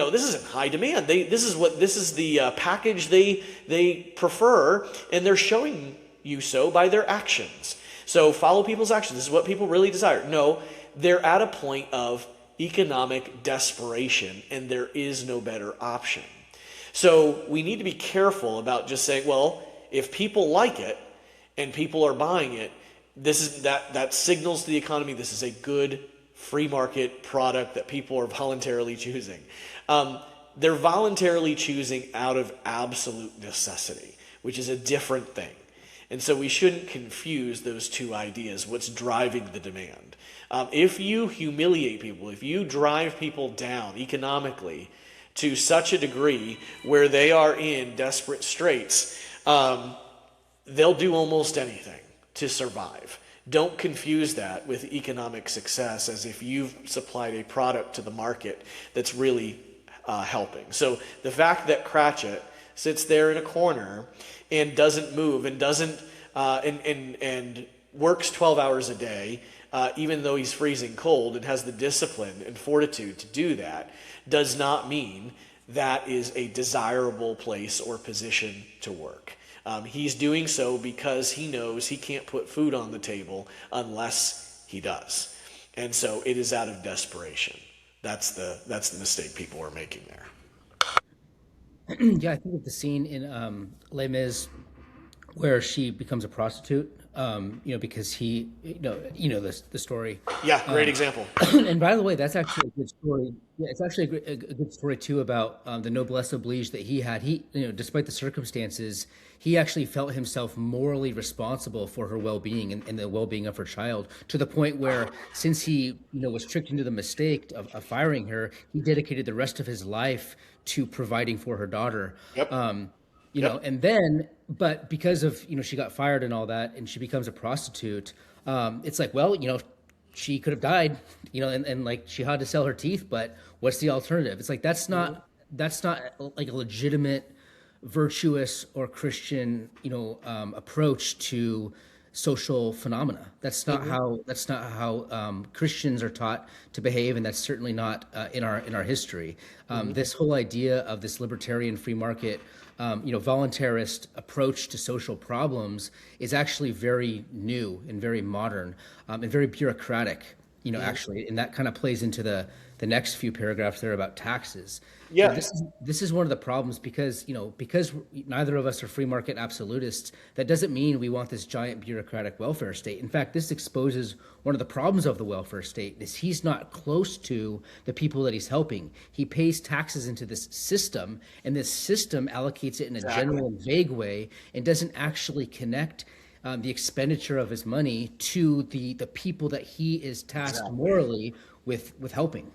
high demand. This is the package they prefer, and they're showing you so by their actions. So follow people's actions. This is what people really desire. No, they're at a point of economic desperation, and there is no better option. So we need to be careful about just saying, well, if people like it and people are buying it, that signals to the economy this is a good free market product that people are voluntarily choosing. They're voluntarily choosing out of absolute necessity, which is a different thing. And so we shouldn't confuse those two ideas, what's driving the demand. If you humiliate people, if you drive people down economically to such a degree where they are in desperate straits, they'll do almost anything to survive. Don't confuse that with economic success as if you've supplied a product to the market that's really helping. So the fact that Cratchit sits there in a corner and doesn't move and doesn't and works 12 hours a day, even though he's freezing cold, and has the discipline and fortitude to do that, does not mean that is a desirable place or position to work. He's doing so because he knows he can't put food on the table unless he does. And so it is out of desperation. That's the mistake people are making there. Yeah, I think of the scene in Les Mis where she becomes a prostitute, because he, the story. Yeah, great example. And by the way, that's actually a good story. Yeah, it's actually a good story too about the noblesse oblige that he had. He, despite the circumstances, he actually felt himself morally responsible for her well-being and the well-being of her child, to the point where, since he, was tricked into the mistake of firing her, he dedicated the rest of his life to providing for her daughter. Yep. And then, but because of, she got fired and all that, and she becomes a prostitute, it's like, well, she could have died, and like she had to sell her teeth, but what's the alternative? It's like, that's not like a legitimate, virtuous or Christian, approach to social phenomena. That's not how Christians are taught to behave, and that's certainly not in our history. This whole idea of this libertarian free market, voluntarist approach to social problems is actually very new and very modern, and very bureaucratic. Actually, and that kind of plays into the next few paragraphs there about taxes. Yeah, this is one of the problems because neither of us are free market absolutists. That doesn't mean we want this giant bureaucratic welfare state. In fact, this exposes one of the problems of the welfare state is he's not close to the people that he's helping. He pays taxes into this system, and this system allocates it in a general and vague way and doesn't actually connect the expenditure of his money to the people that he is tasked morally with helping.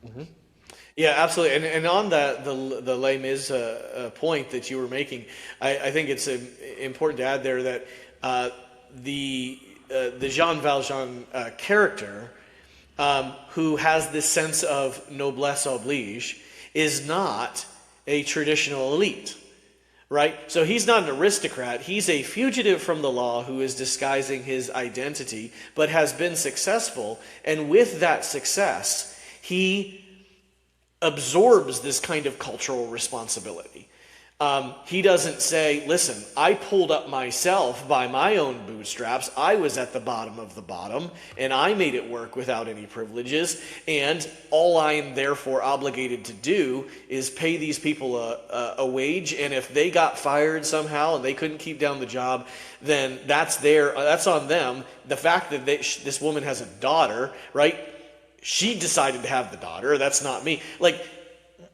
Mm-hmm. Yeah, absolutely. And on the Les Mis point that you were making, I think it's important to add there that the Jean Valjean character, who has this sense of noblesse oblige, is not a traditional elite. right? So he's not an aristocrat. He's a fugitive from the law who is disguising his identity, but has been successful. And with that success, he absorbs this kind of cultural responsibility. He doesn't say, listen, I pulled up myself by my own bootstraps. I was at the bottom of the bottom, and I made it work without any privileges, and all I am therefore obligated to do is pay these people a wage, and if they got fired somehow and they couldn't keep down the job, then that's on them. The fact that this woman has a daughter, right? She decided to have the daughter. That's not me.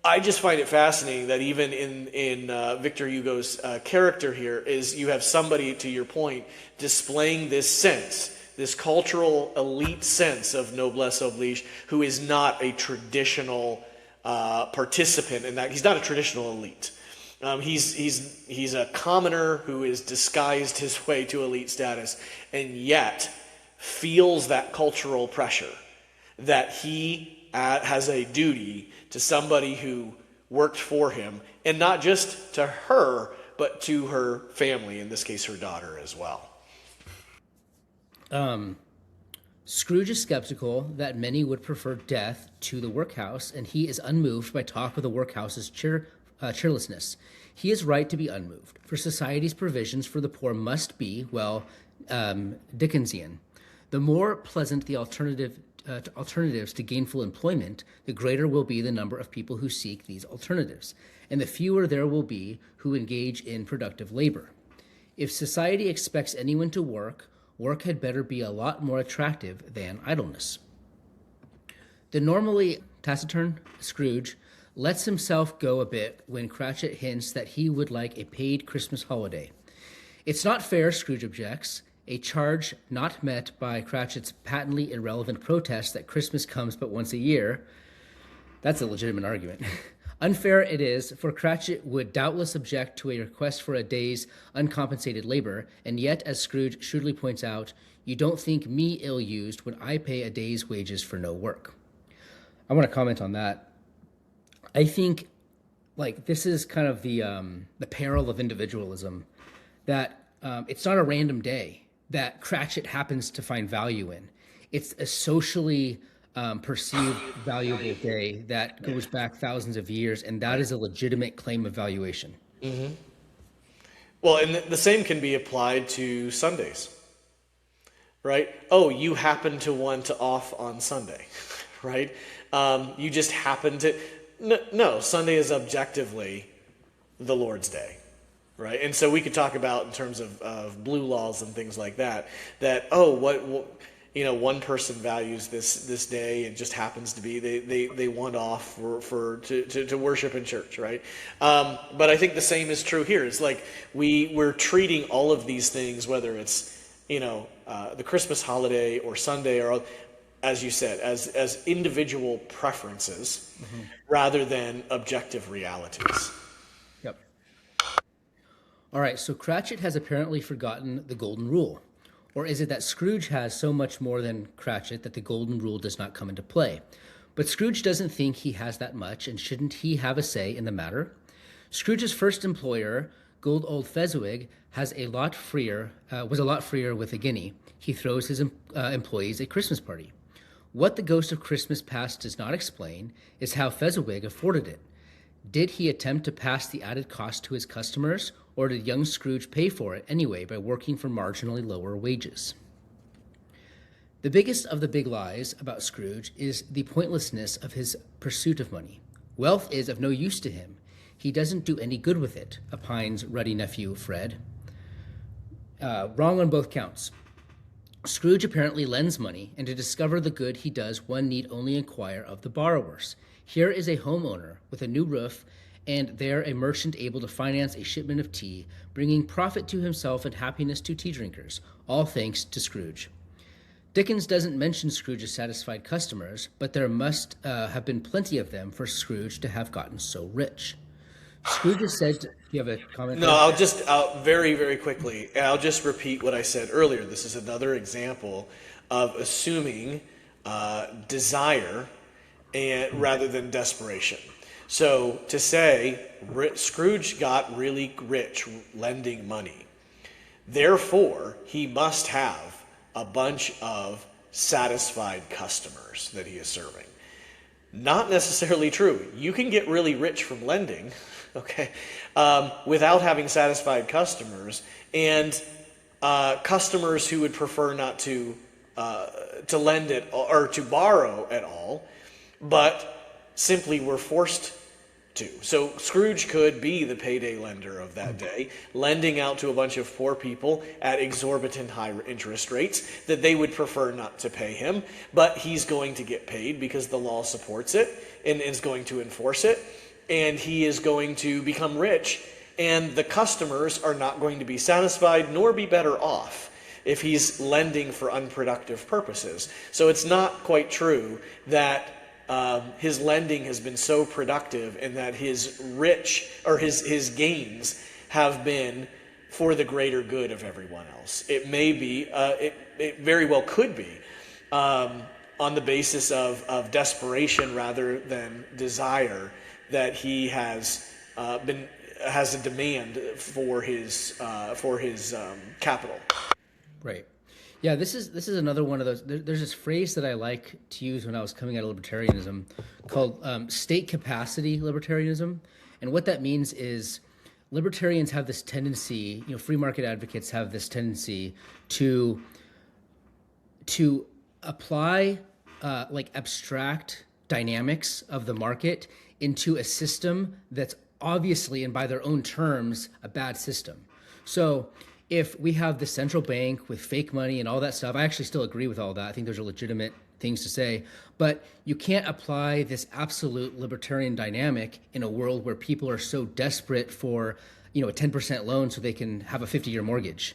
I just find it fascinating that even in Victor Hugo's character here is you have somebody, to your point, displaying this sense, this cultural elite sense of noblesse oblige, who is not a traditional participant in that. He's not a traditional elite. He's a commoner who has disguised his way to elite status, and yet feels that cultural pressure that he has a duty to somebody who worked for him, and not just to her, but to her family, in this case, her daughter as well. Scrooge is skeptical that many would prefer death to the workhouse, and he is unmoved by talk of the workhouse's cheerlessness. He is right to be unmoved, for society's provisions for the poor must be, Dickensian. The more pleasant the alternatives to gainful employment, the greater will be the number of people who seek these alternatives, and the fewer there will be who engage in productive labor. If society expects anyone to work, work had better be a lot more attractive than idleness. The normally taciturn Scrooge lets himself go a bit when Cratchit hints that he would like a paid Christmas holiday. It's not fair, Scrooge objects, a charge not met by Cratchit's patently irrelevant protest that Christmas comes but once a year. That's a legitimate argument. Unfair it is, for Cratchit would doubtless object to a request for a day's uncompensated labor, and yet, as Scrooge shrewdly points out, you don't think me ill-used when I pay a day's wages for no work. I want to comment on that. I think, this is kind of the peril of individualism, that it's not a random day that Cratchit happens to find value in. It's a socially perceived valuable day that goes back thousands of years, and that is a legitimate claim of valuation. Mm-hmm. Well, and the same can be applied to Sundays, right? Oh, you happen to want off on Sunday, right? You just happen to... No, Sunday is objectively the Lord's day. Right, and so we could talk about in terms of blue laws and things like that. One person values this day and just happens to be they want off to worship in church, right? But I think the same is true here. It's like we're treating all of these things, whether it's the Christmas holiday or Sunday, or as you said, as individual preferences, mm-hmm. rather than objective realities. Yep. All right, so Cratchit has apparently forgotten the golden rule. Or is it that Scrooge has so much more than Cratchit that the golden rule does not come into play? But Scrooge doesn't think he has that much, and shouldn't he have a say in the matter? Scrooge's first employer, good old Fezziwig, was a lot freer with a guinea. He throws his employees a Christmas party. What the ghost of Christmas past does not explain is how Fezziwig afforded it. Did he attempt to pass the added cost to his customers, or did young Scrooge pay for it anyway by working for marginally lower wages? The biggest of the big lies about Scrooge is the pointlessness of his pursuit of money. Wealth is of no use to him. He doesn't do any good with it, opines ruddy nephew Fred. Wrong on both counts. Scrooge apparently lends money, and to discover the good he does, one need only inquire of the borrowers. Here is a homeowner with a new roof, and there a merchant able to finance a shipment of tea, bringing profit to himself and happiness to tea drinkers, all thanks to Scrooge. Dickens doesn't mention Scrooge's satisfied customers, but there must have been plenty of them for Scrooge to have gotten so rich. Scrooge is said to... Do you have a comment? No, I'll very, very quickly, and I'll just repeat what I said earlier. This is another example of assuming desire rather than desperation. So to say Scrooge got really rich lending money, therefore he must have a bunch of satisfied customers that he is serving. Not necessarily true. You can get really rich from lending, okay, without having satisfied customers, and customers who would prefer not to lend it or to borrow at all, but simply were forced to. So Scrooge could be the payday lender of that day, lending out to a bunch of poor people at exorbitant high interest rates that they would prefer not to pay him, but he's going to get paid because the law supports it and is going to enforce it, and he is going to become rich, and the customers are not going to be satisfied nor be better off if he's lending for unproductive purposes. So it's not quite true that his lending has been so productive and that his his gains have been for the greater good of everyone else. It may be, it very well could be, on the basis of desperation rather than desire, that he has a demand for his capital. Right. Yeah, this is another one of those. There's this phrase that I like to use when I was coming out of libertarianism called state capacity libertarianism. And what that means is libertarians have this tendency, free market advocates have this tendency to apply like abstract dynamics of the market into a system that's obviously, and by their own terms, a bad system. So if we have the central bank with fake money and all that stuff, I actually still agree with all that. I think those are legitimate things to say, but you can't apply this absolute libertarian dynamic in a world where people are so desperate for, a 10% loan so they can have a 50-year mortgage.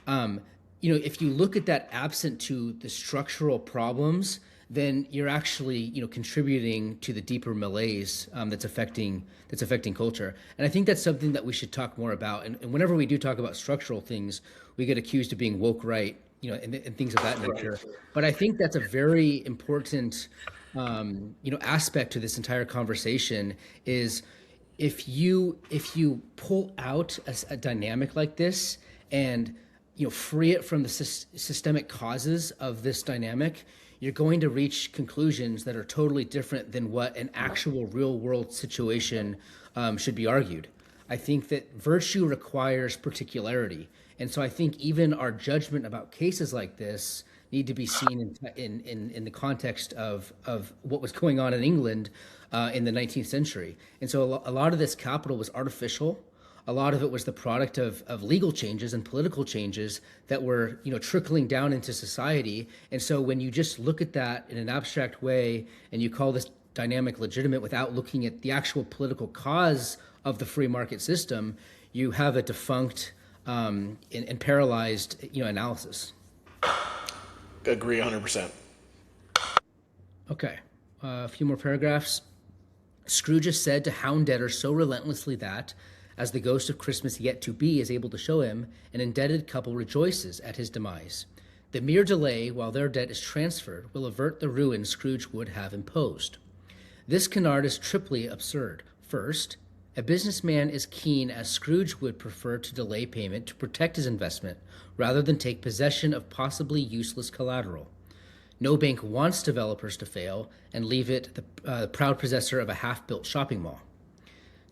If you look at that absent to the structural problems, then you're actually, contributing to the deeper malaise that's affecting culture. And I think that's something that we should talk more about. And whenever we do talk about structural things, we get accused of being woke right, and things of that nature. But I think that's a very important, aspect to this entire conversation is if you pull out a dynamic like this and free it from the systemic causes of this dynamic, you're going to reach conclusions that are totally different than what an actual real world situation should be argued. I think that virtue requires particularity. And so I think even our judgment about cases like this need to be seen in the context of what was going on in England in the 19th century. And so a lot of this capital was artificial. A lot of it was the product of legal changes and political changes that were, trickling down into society. And so when you just look at that in an abstract way and you call this dynamic legitimate without looking at the actual political cause of the free market system, you have a defunct and paralyzed, analysis. Agree 100%. Okay, a few more paragraphs. Scrooge is said to hound debtors so relentlessly that, as the ghost of Christmas yet to be is able to show him, an indebted couple rejoices at his demise. The mere delay while their debt is transferred will avert the ruin Scrooge would have imposed. This canard is triply absurd. First, a businessman as keen as Scrooge would prefer to delay payment to protect his investment rather than take possession of possibly useless collateral. No bank wants developers to fail and leave it the proud possessor of a half-built shopping mall.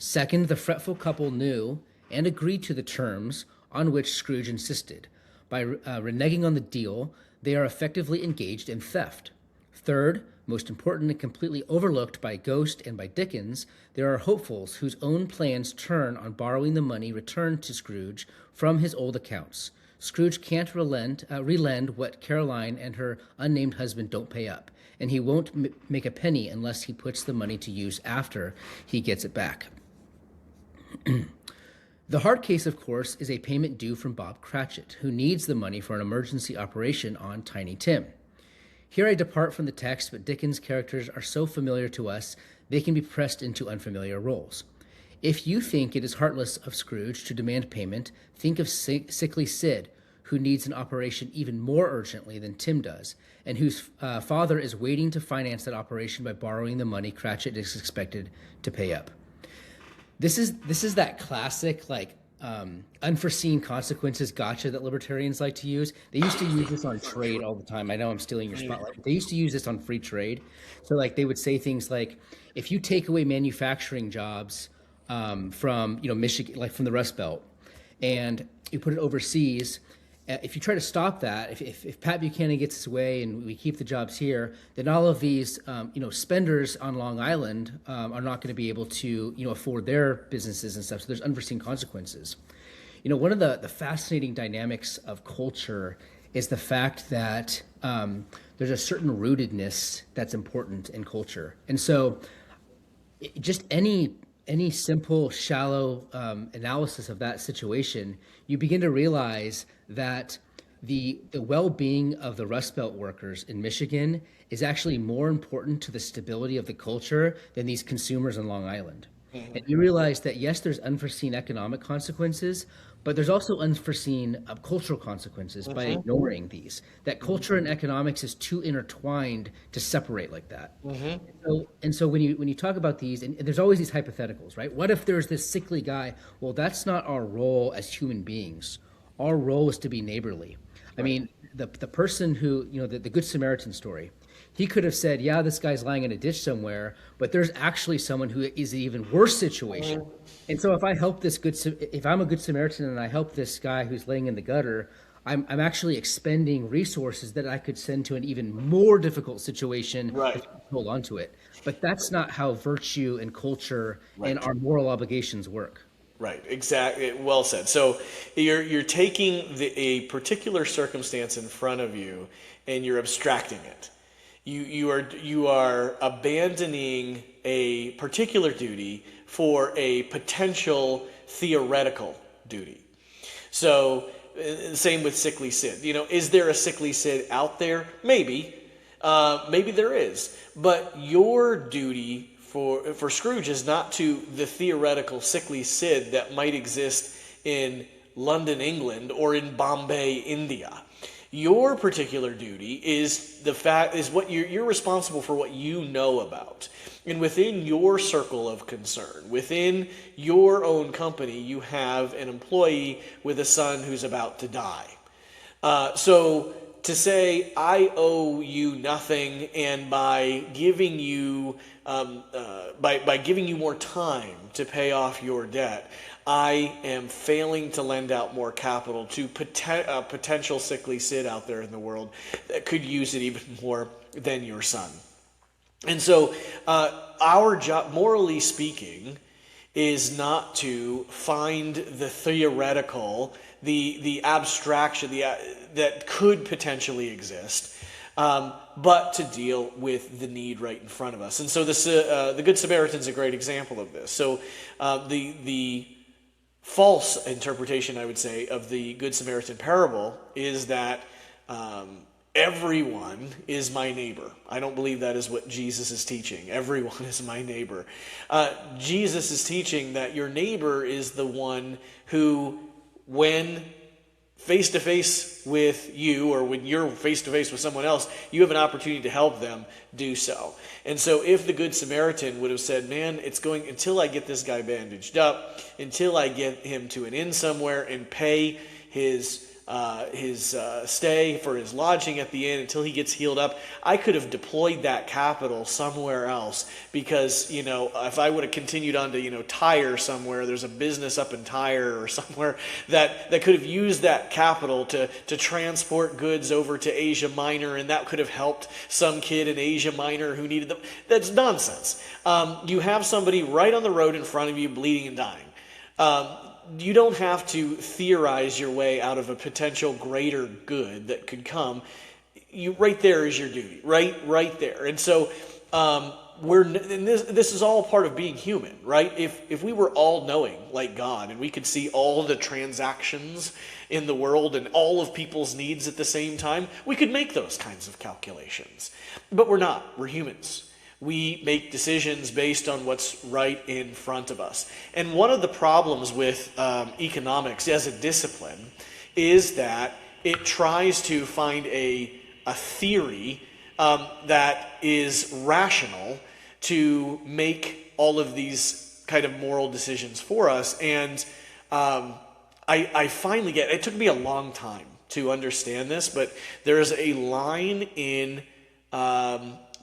Second, the fretful couple knew and agreed to the terms on which Scrooge insisted. By reneging on the deal, they are effectively engaged in theft. Third, most important and completely overlooked by Ghost and by Dickens, there are hopefuls whose own plans turn on borrowing the money returned to Scrooge from his old accounts. Scrooge can't relend what Caroline and her unnamed husband don't pay up, and he won't make a penny unless he puts the money to use after he gets it back. The hard case, of course, is a payment due from Bob Cratchit, who needs the money for an emergency operation on Tiny Tim. Here I depart from the text, but Dickens' characters are so familiar to us, they can be pressed into unfamiliar roles. If you think it is heartless of Scrooge to demand payment, think of sickly Sid, who needs an operation even more urgently than Tim does, and whose father is waiting to finance that operation by borrowing the money Cratchit is expected to pay up. This is that classic unforeseen consequences gotcha that libertarians like to use. They used to use this on trade all the time. I know I'm stealing your spotlight, but they used to use this on free trade. So they would say things like, if you take away manufacturing jobs from Michigan, like from the Rust Belt, and you put it overseas, if you try to stop that, if Pat Buchanan gets his way and we keep the jobs here, then all of these spenders on Long Island are not going to be able to afford their businesses and stuff. So there's unforeseen consequences. One of the fascinating dynamics of culture is the fact that there's a certain rootedness that's important in culture, and so just any simple, shallow analysis of that situation, you begin to realize that the well-being of the Rust Belt workers in Michigan is actually more important to the stability of the culture than these consumers on Long Island. Mm-hmm. And you realize that, yes, there's unforeseen economic consequences, but there's also unforeseen cultural consequences by ignoring these. That culture and economics is too intertwined to separate like that. Mm-hmm. And so when you talk about these, and there's always these hypotheticals, right? What if there's this sickly guy? Well, that's not our role as human beings. Our role is to be neighborly. Right. I mean, the person who, the Good Samaritan story, he could have said, yeah, this guy's lying in a ditch somewhere, but there's actually someone who is an even worse situation. And so if I'm a Good Samaritan and I help this guy who's laying in the gutter, I'm actually expending resources that I could send to an even more difficult situation if I hold on to it. But that's not how virtue and culture and our moral obligations work. Right, exactly. Well said. So you're taking a particular circumstance in front of you and you're abstracting it. You are abandoning a particular duty for a potential theoretical duty. So same with sickly Sid. Is there a sickly Sid out there? Maybe. Maybe there is. But your duty for Scrooge is not to the theoretical sickly Sid that might exist in London, England, or in Bombay, India. Your particular duty is what you're responsible for, what you know about. And within your circle of concern, within your own company, you have an employee with a son who's about to die. So to say, I owe you nothing, and by giving you more time to pay off your debt, I am failing to lend out more capital to potential sickly Sid out there in the world that could use it even more than your son. And so our job, morally speaking, is not to find the theoretical, the abstraction that could potentially exist, but to deal with the need right in front of us. And so the Good Samaritan is a great example of this. So the false interpretation, I would say, of the Good Samaritan parable is that everyone is my neighbor. I don't believe that is what Jesus is teaching. Everyone is my neighbor. Jesus is teaching that your neighbor is the one who, when face-to-face with you, or when you're face-to-face with someone else, you have an opportunity to help them do so. And so if the Good Samaritan would have said, man, it's going until I get this guy bandaged up, until I get him to an inn somewhere and pay his stay for his lodging at the inn until he gets healed up, I could have deployed that capital somewhere else, because if I would have continued on to Tyre somewhere, there's a business up in Tyre or somewhere that could have used that capital to transport goods over to Asia Minor, and that could have helped some kid in Asia Minor who needed them. That's nonsense. You have somebody right on the road in front of you bleeding and dying. You don't have to theorize your way out of a potential greater good that could come. Right there is your duty, right there. And so this is all part of being human, right? If we were all knowing like God, and we could see all the transactions in the world and all of people's needs at the same time, we could make those kinds of calculations. But we're not. We're humans. We make decisions based on what's right in front of us. And one of the problems with economics as a discipline is that it tries to find a theory that is rational to make all of these kind of moral decisions for us. And I finally get, it took me a long time to understand this, but there's a line in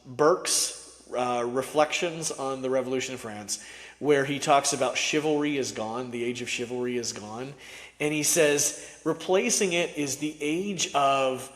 Burke's Reflections on the Revolution of France where he talks about chivalry is gone, the age of chivalry is gone. And he says, replacing it is the age of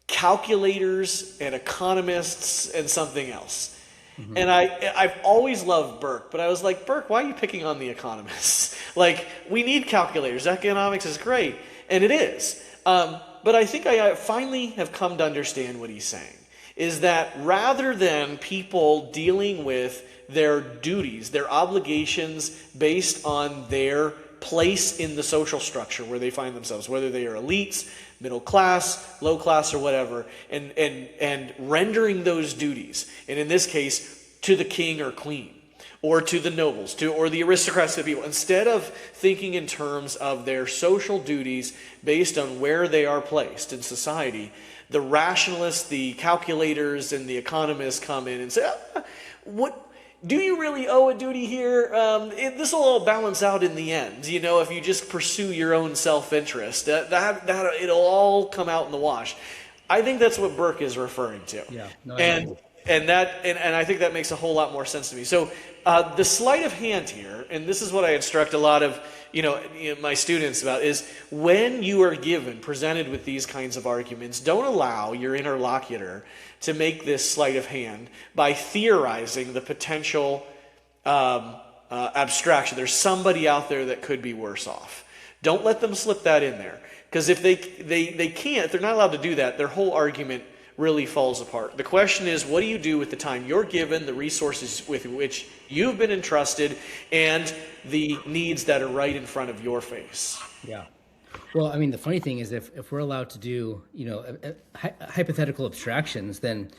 calculators and economists and something else. Mm-hmm. And I've always loved Burke, but I was like, Burke, why are you picking on the economists? Like, we need calculators. Economics is great. And it is. But I think I finally have come to understand what he's saying, is that rather than people dealing with their duties, their obligations based on their place in the social structure where they find themselves, whether they are elites, middle class, low class, or whatever, and rendering those duties, and in this case, to the king or queen, or to the nobles, or the aristocrats of the people, instead of thinking in terms of their social duties based on where they are placed in society, the rationalists, the calculators, and the economists come in and say, what do you really owe a duty here? This will all balance out in the end. You know, if you just pursue your own self-interest, that it'll all come out in the wash. I think that's what Burke is referring to. Yeah, no, and I think that makes a whole lot more sense to me. So the sleight of hand here, and this is what I instruct a lot of my students about, is when you are presented with these kinds of arguments, don't allow your interlocutor to make this sleight of hand by theorizing the potential abstraction. There's somebody out there that could be worse off. Don't let them slip that in there, because if they can't, if they're not allowed to do that, their whole argument really falls apart. The question is, what do you do with the time you're given, the resources with which you've been entrusted, and the needs that are right in front of your face? Yeah. Well, I mean, the funny thing is, if we're allowed to do, hypothetical abstractions, then,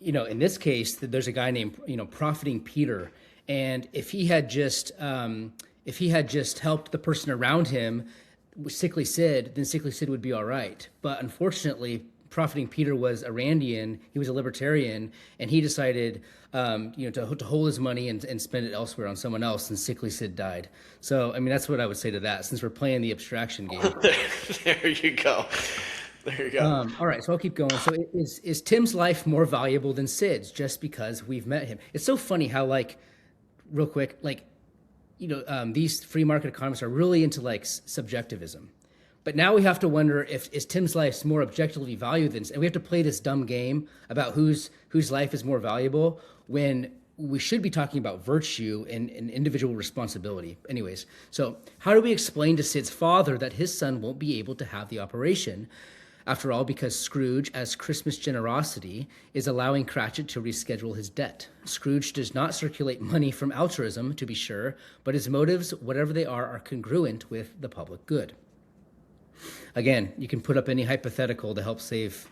in this case, there's a guy named, Profiting Peter, and if he had just helped the person around him, Sickly Sid, then Sickly Sid would be all right. But unfortunately, Profiting Peter was a Randian, he was a libertarian, and he decided, to hold his money and spend it elsewhere on someone else, and Sickly Sid died. So, I mean, that's what I would say to that, since we're playing the abstraction game. There you go. There you go. All right, so I'll keep going. So is Tim's life more valuable than Sid's just because we've met him? It's so funny how, real quick, these free market economists are really into, subjectivism. But now we have to wonder is Tim's life more objectively valued than, and we have to play this dumb game about whose life is more valuable when we should be talking about virtue and individual responsibility. Anyways, so how do we explain to Sid's father that his son won't be able to have the operation? After all, because Scrooge, as Christmas generosity, is allowing Cratchit to reschedule his debt. Scrooge does not circulate money from altruism, to be sure, but his motives, whatever they are congruent with the public good. Again, you can put up any hypothetical to help save,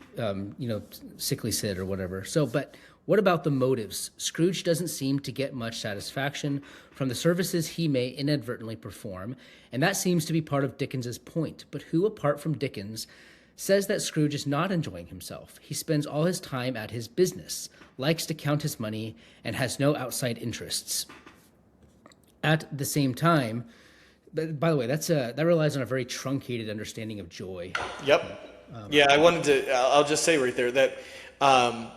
Sickly Sid or whatever. So, but what about the motives? Scrooge doesn't seem to get much satisfaction from the services he may inadvertently perform, and that seems to be part of Dickens's point. But who, apart from Dickens, says that Scrooge is not enjoying himself? He spends all his time at his business, likes to count his money, and has no outside interests. At the same time, but by the way, that relies on a very truncated understanding of joy. Yep. I'll just say right there that, and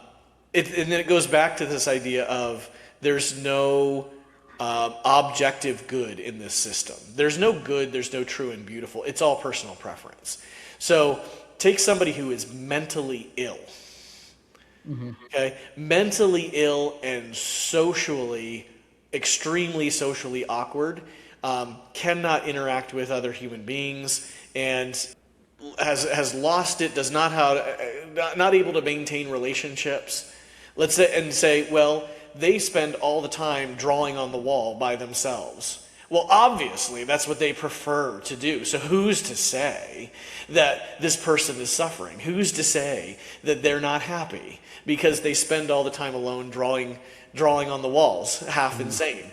then it goes back to this idea of there's no objective good in this system. There's no good, there's no true and beautiful. It's all personal preference. So take somebody who is mentally ill. Mm-hmm. Okay? Mentally ill and extremely socially awkward. Cannot interact with other human beings, and has lost it, does not not able to maintain relationships. Let's say, well, they spend all the time drawing on the wall by themselves. Well, obviously, that's what they prefer to do. So who's to say that this person is suffering? Who's to say that they're not happy because they spend all the time alone drawing on the walls, half insane?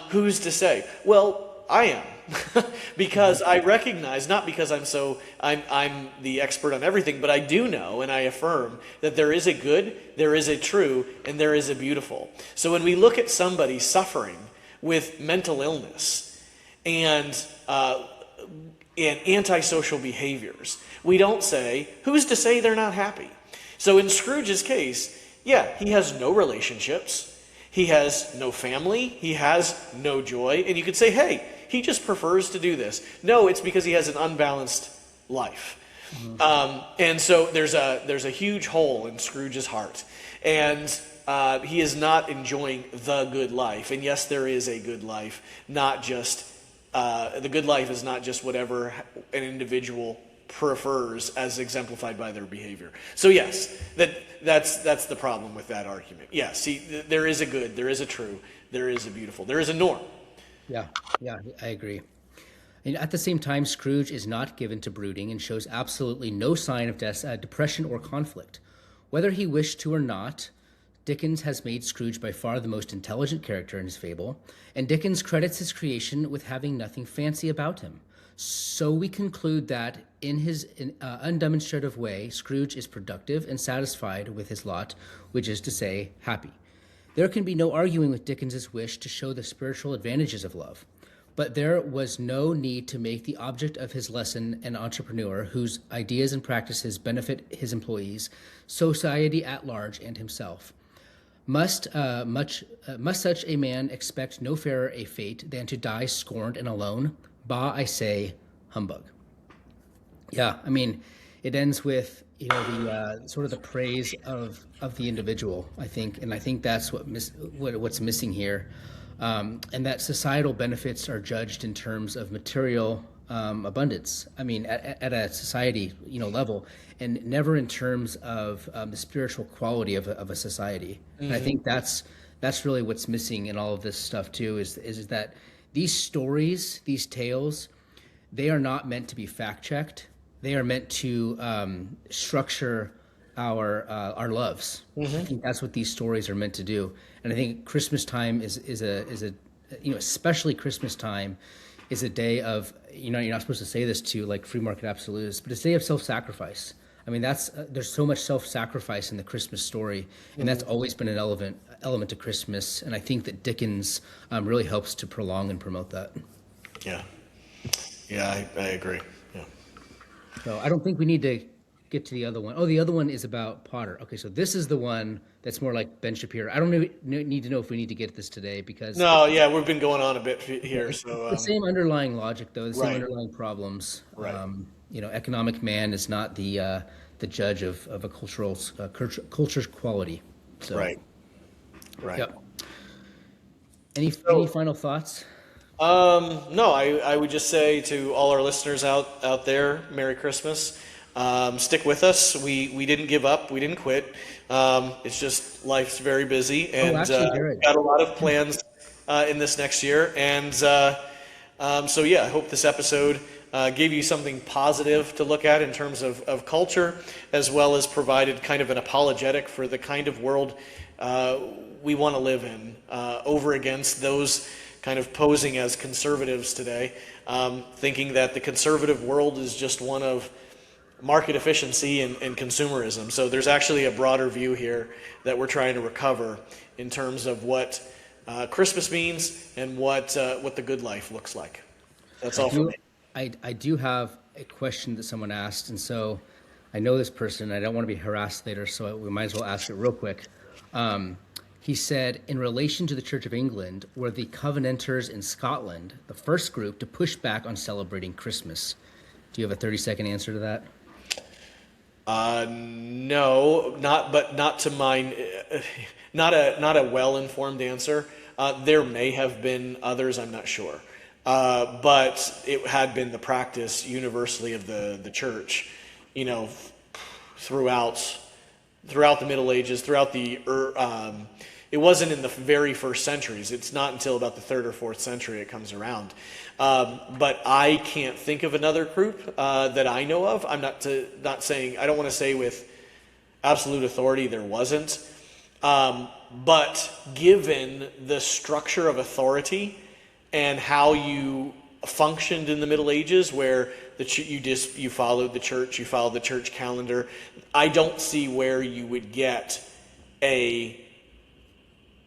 Who's to say? Well, I am, because I recognize, not because I'm the expert on everything, but I do know and I affirm that there is a good, there is a true, and there is a beautiful. So when we look at somebody suffering with mental illness and antisocial behaviors, we don't say, who's to say they're not happy? So in Scrooge's case, yeah, he has no relationships. He has no family, he has no joy, and you could say, hey, he just prefers to do this. No, it's because he has an unbalanced life. And so there's a huge hole in Scrooge's heart, and he is not enjoying the good life. And yes, there is a good life, not just, the good life is not just whatever an individual prefers as exemplified by their behavior. So yes, that's the problem with that argument. Yeah, see, there is a good, there is a true, there is a beautiful, there is a norm. Yeah, I agree. And at the same time, Scrooge is not given to brooding and shows absolutely no sign of depression or conflict. Whether he wished to or not, Dickens has made Scrooge by far the most intelligent character in his fable, and Dickens credits his creation with having nothing fancy about him. So we conclude that in his undemonstrative way, Scrooge is productive and satisfied with his lot, which is to say, happy. There can be no arguing with Dickens's wish to show the spiritual advantages of love, but there was no need to make the object of his lesson an entrepreneur whose ideas and practices benefit his employees, society at large, and himself. Must such a man expect no fairer a fate than to die scorned and alone? Bah, I say, humbug. Yeah, I mean, it ends with the sort of the praise of the individual, I think, and I think that's what's missing here, and that societal benefits are judged in terms of material abundance. I mean, at a society level, and never in terms of the spiritual quality of a society. Mm-hmm. And I think that's really what's missing in all of this stuff too. Is that these stories, these tales, they are not meant to be fact-checked. They are meant to structure our loves. Mm-hmm. I think that's what these stories are meant to do. And I think Christmas time is especially Christmas time is a day of, you're not supposed to say this to like free market absolutists, but it's a day of self-sacrifice. I mean, there's so much self-sacrifice in the Christmas story, and that's always been an element of Christmas. And I think that Dickens really helps to prolong and promote that. Yeah, I agree. Yeah. So I don't think we need to get to the other one. Oh, the other one is about Potter. Okay, so this is the one that's more like Ben Shapiro. I don't need to know if we need to get this today because... No, yeah, we've been going on a bit here. So the same underlying logic, though, the same underlying problems. Right. Economic man is not the judge of a culture's quality. So. Right. Yep. Any final thoughts? No, I would just say to all our listeners out there, Merry Christmas. Stick with us. We didn't give up. We didn't quit. It's just life's very busy, and got a lot of plans in this next year. And so I hope this episode gave you something positive to look at in terms of culture, as well as provided kind of an apologetic for the kind of world we want to live in, over against those kind of posing as conservatives today, thinking that the conservative world is just one of market efficiency and consumerism. So there's actually a broader view here that we're trying to recover in terms of what Christmas means and what the good life looks like. That's all for me. I do have a question that someone asked, and so I know this person. I don't want to be harassed later, so we might as well ask it real quick. He said, in relation to the Church of England, were the Covenanters in Scotland the first group to push back on celebrating Christmas? Do you have a 30-second answer to that? No, not to mine. Not a well-informed answer. There may have been others. I'm not sure. But it had been the practice universally of the church, throughout the Middle Ages, throughout it wasn't in the very first centuries. It's not until about the 3rd or 4th century it comes around. But I can't think of another group that I know of. I'm not saying, I don't want to say with absolute authority there wasn't. But given the structure of authority and how you functioned in the Middle Ages, where you followed the church, you followed the church calendar. I don't see where you would get a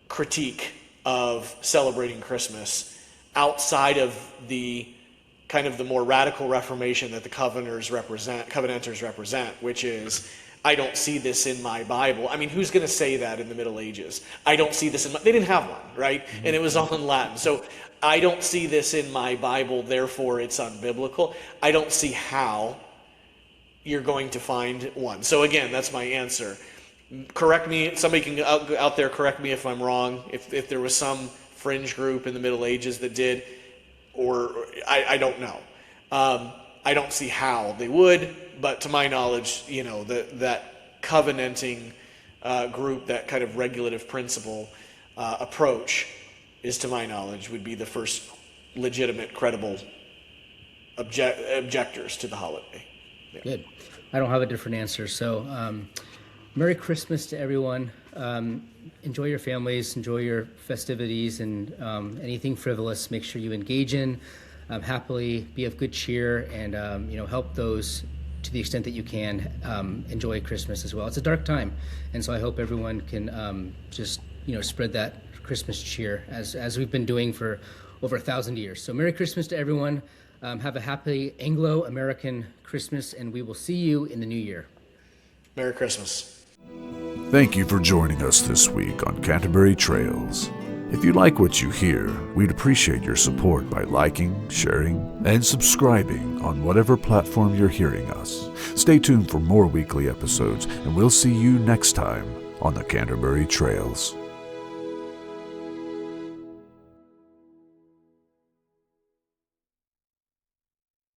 critique of celebrating Christmas outside of the kind of the more radical Reformation that the Covenanters represent, which is, I don't see this in my Bible. I mean, who's going to say that in the Middle Ages? I don't see this in my... They didn't have one, right? Mm-hmm. And it was all in Latin. So I don't see this in my Bible, therefore it's unbiblical. I don't see how you're going to find one. So again, that's my answer. Correct me, somebody can out there correct me if I'm wrong, if there was some fringe group in the Middle Ages that did, or I don't know. I don't see how they would, but to my knowledge, that covenanting group, that kind of regulative principle approach is, to my knowledge, would be the first legitimate, credible objectors to the holiday. Yeah. Good. I don't have a different answer. So Merry Christmas to everyone. Enjoy your families, enjoy your festivities, and anything frivolous, make sure you engage in happily, be of good cheer, and help those to the extent that you can enjoy Christmas as well. It's a dark time, and so I hope everyone can just spread that Christmas cheer as we've been doing for over 1,000 years. So Merry Christmas to everyone. Have a happy Anglo-American Christmas, and we will see you in the new year. Merry Christmas. Thank you for joining us this week on Canterbury Trails. If you like what you hear, we'd appreciate your support by liking, sharing, and subscribing on whatever platform you're hearing us. Stay tuned for more weekly episodes, and we'll see you next time on the Canterbury Trails.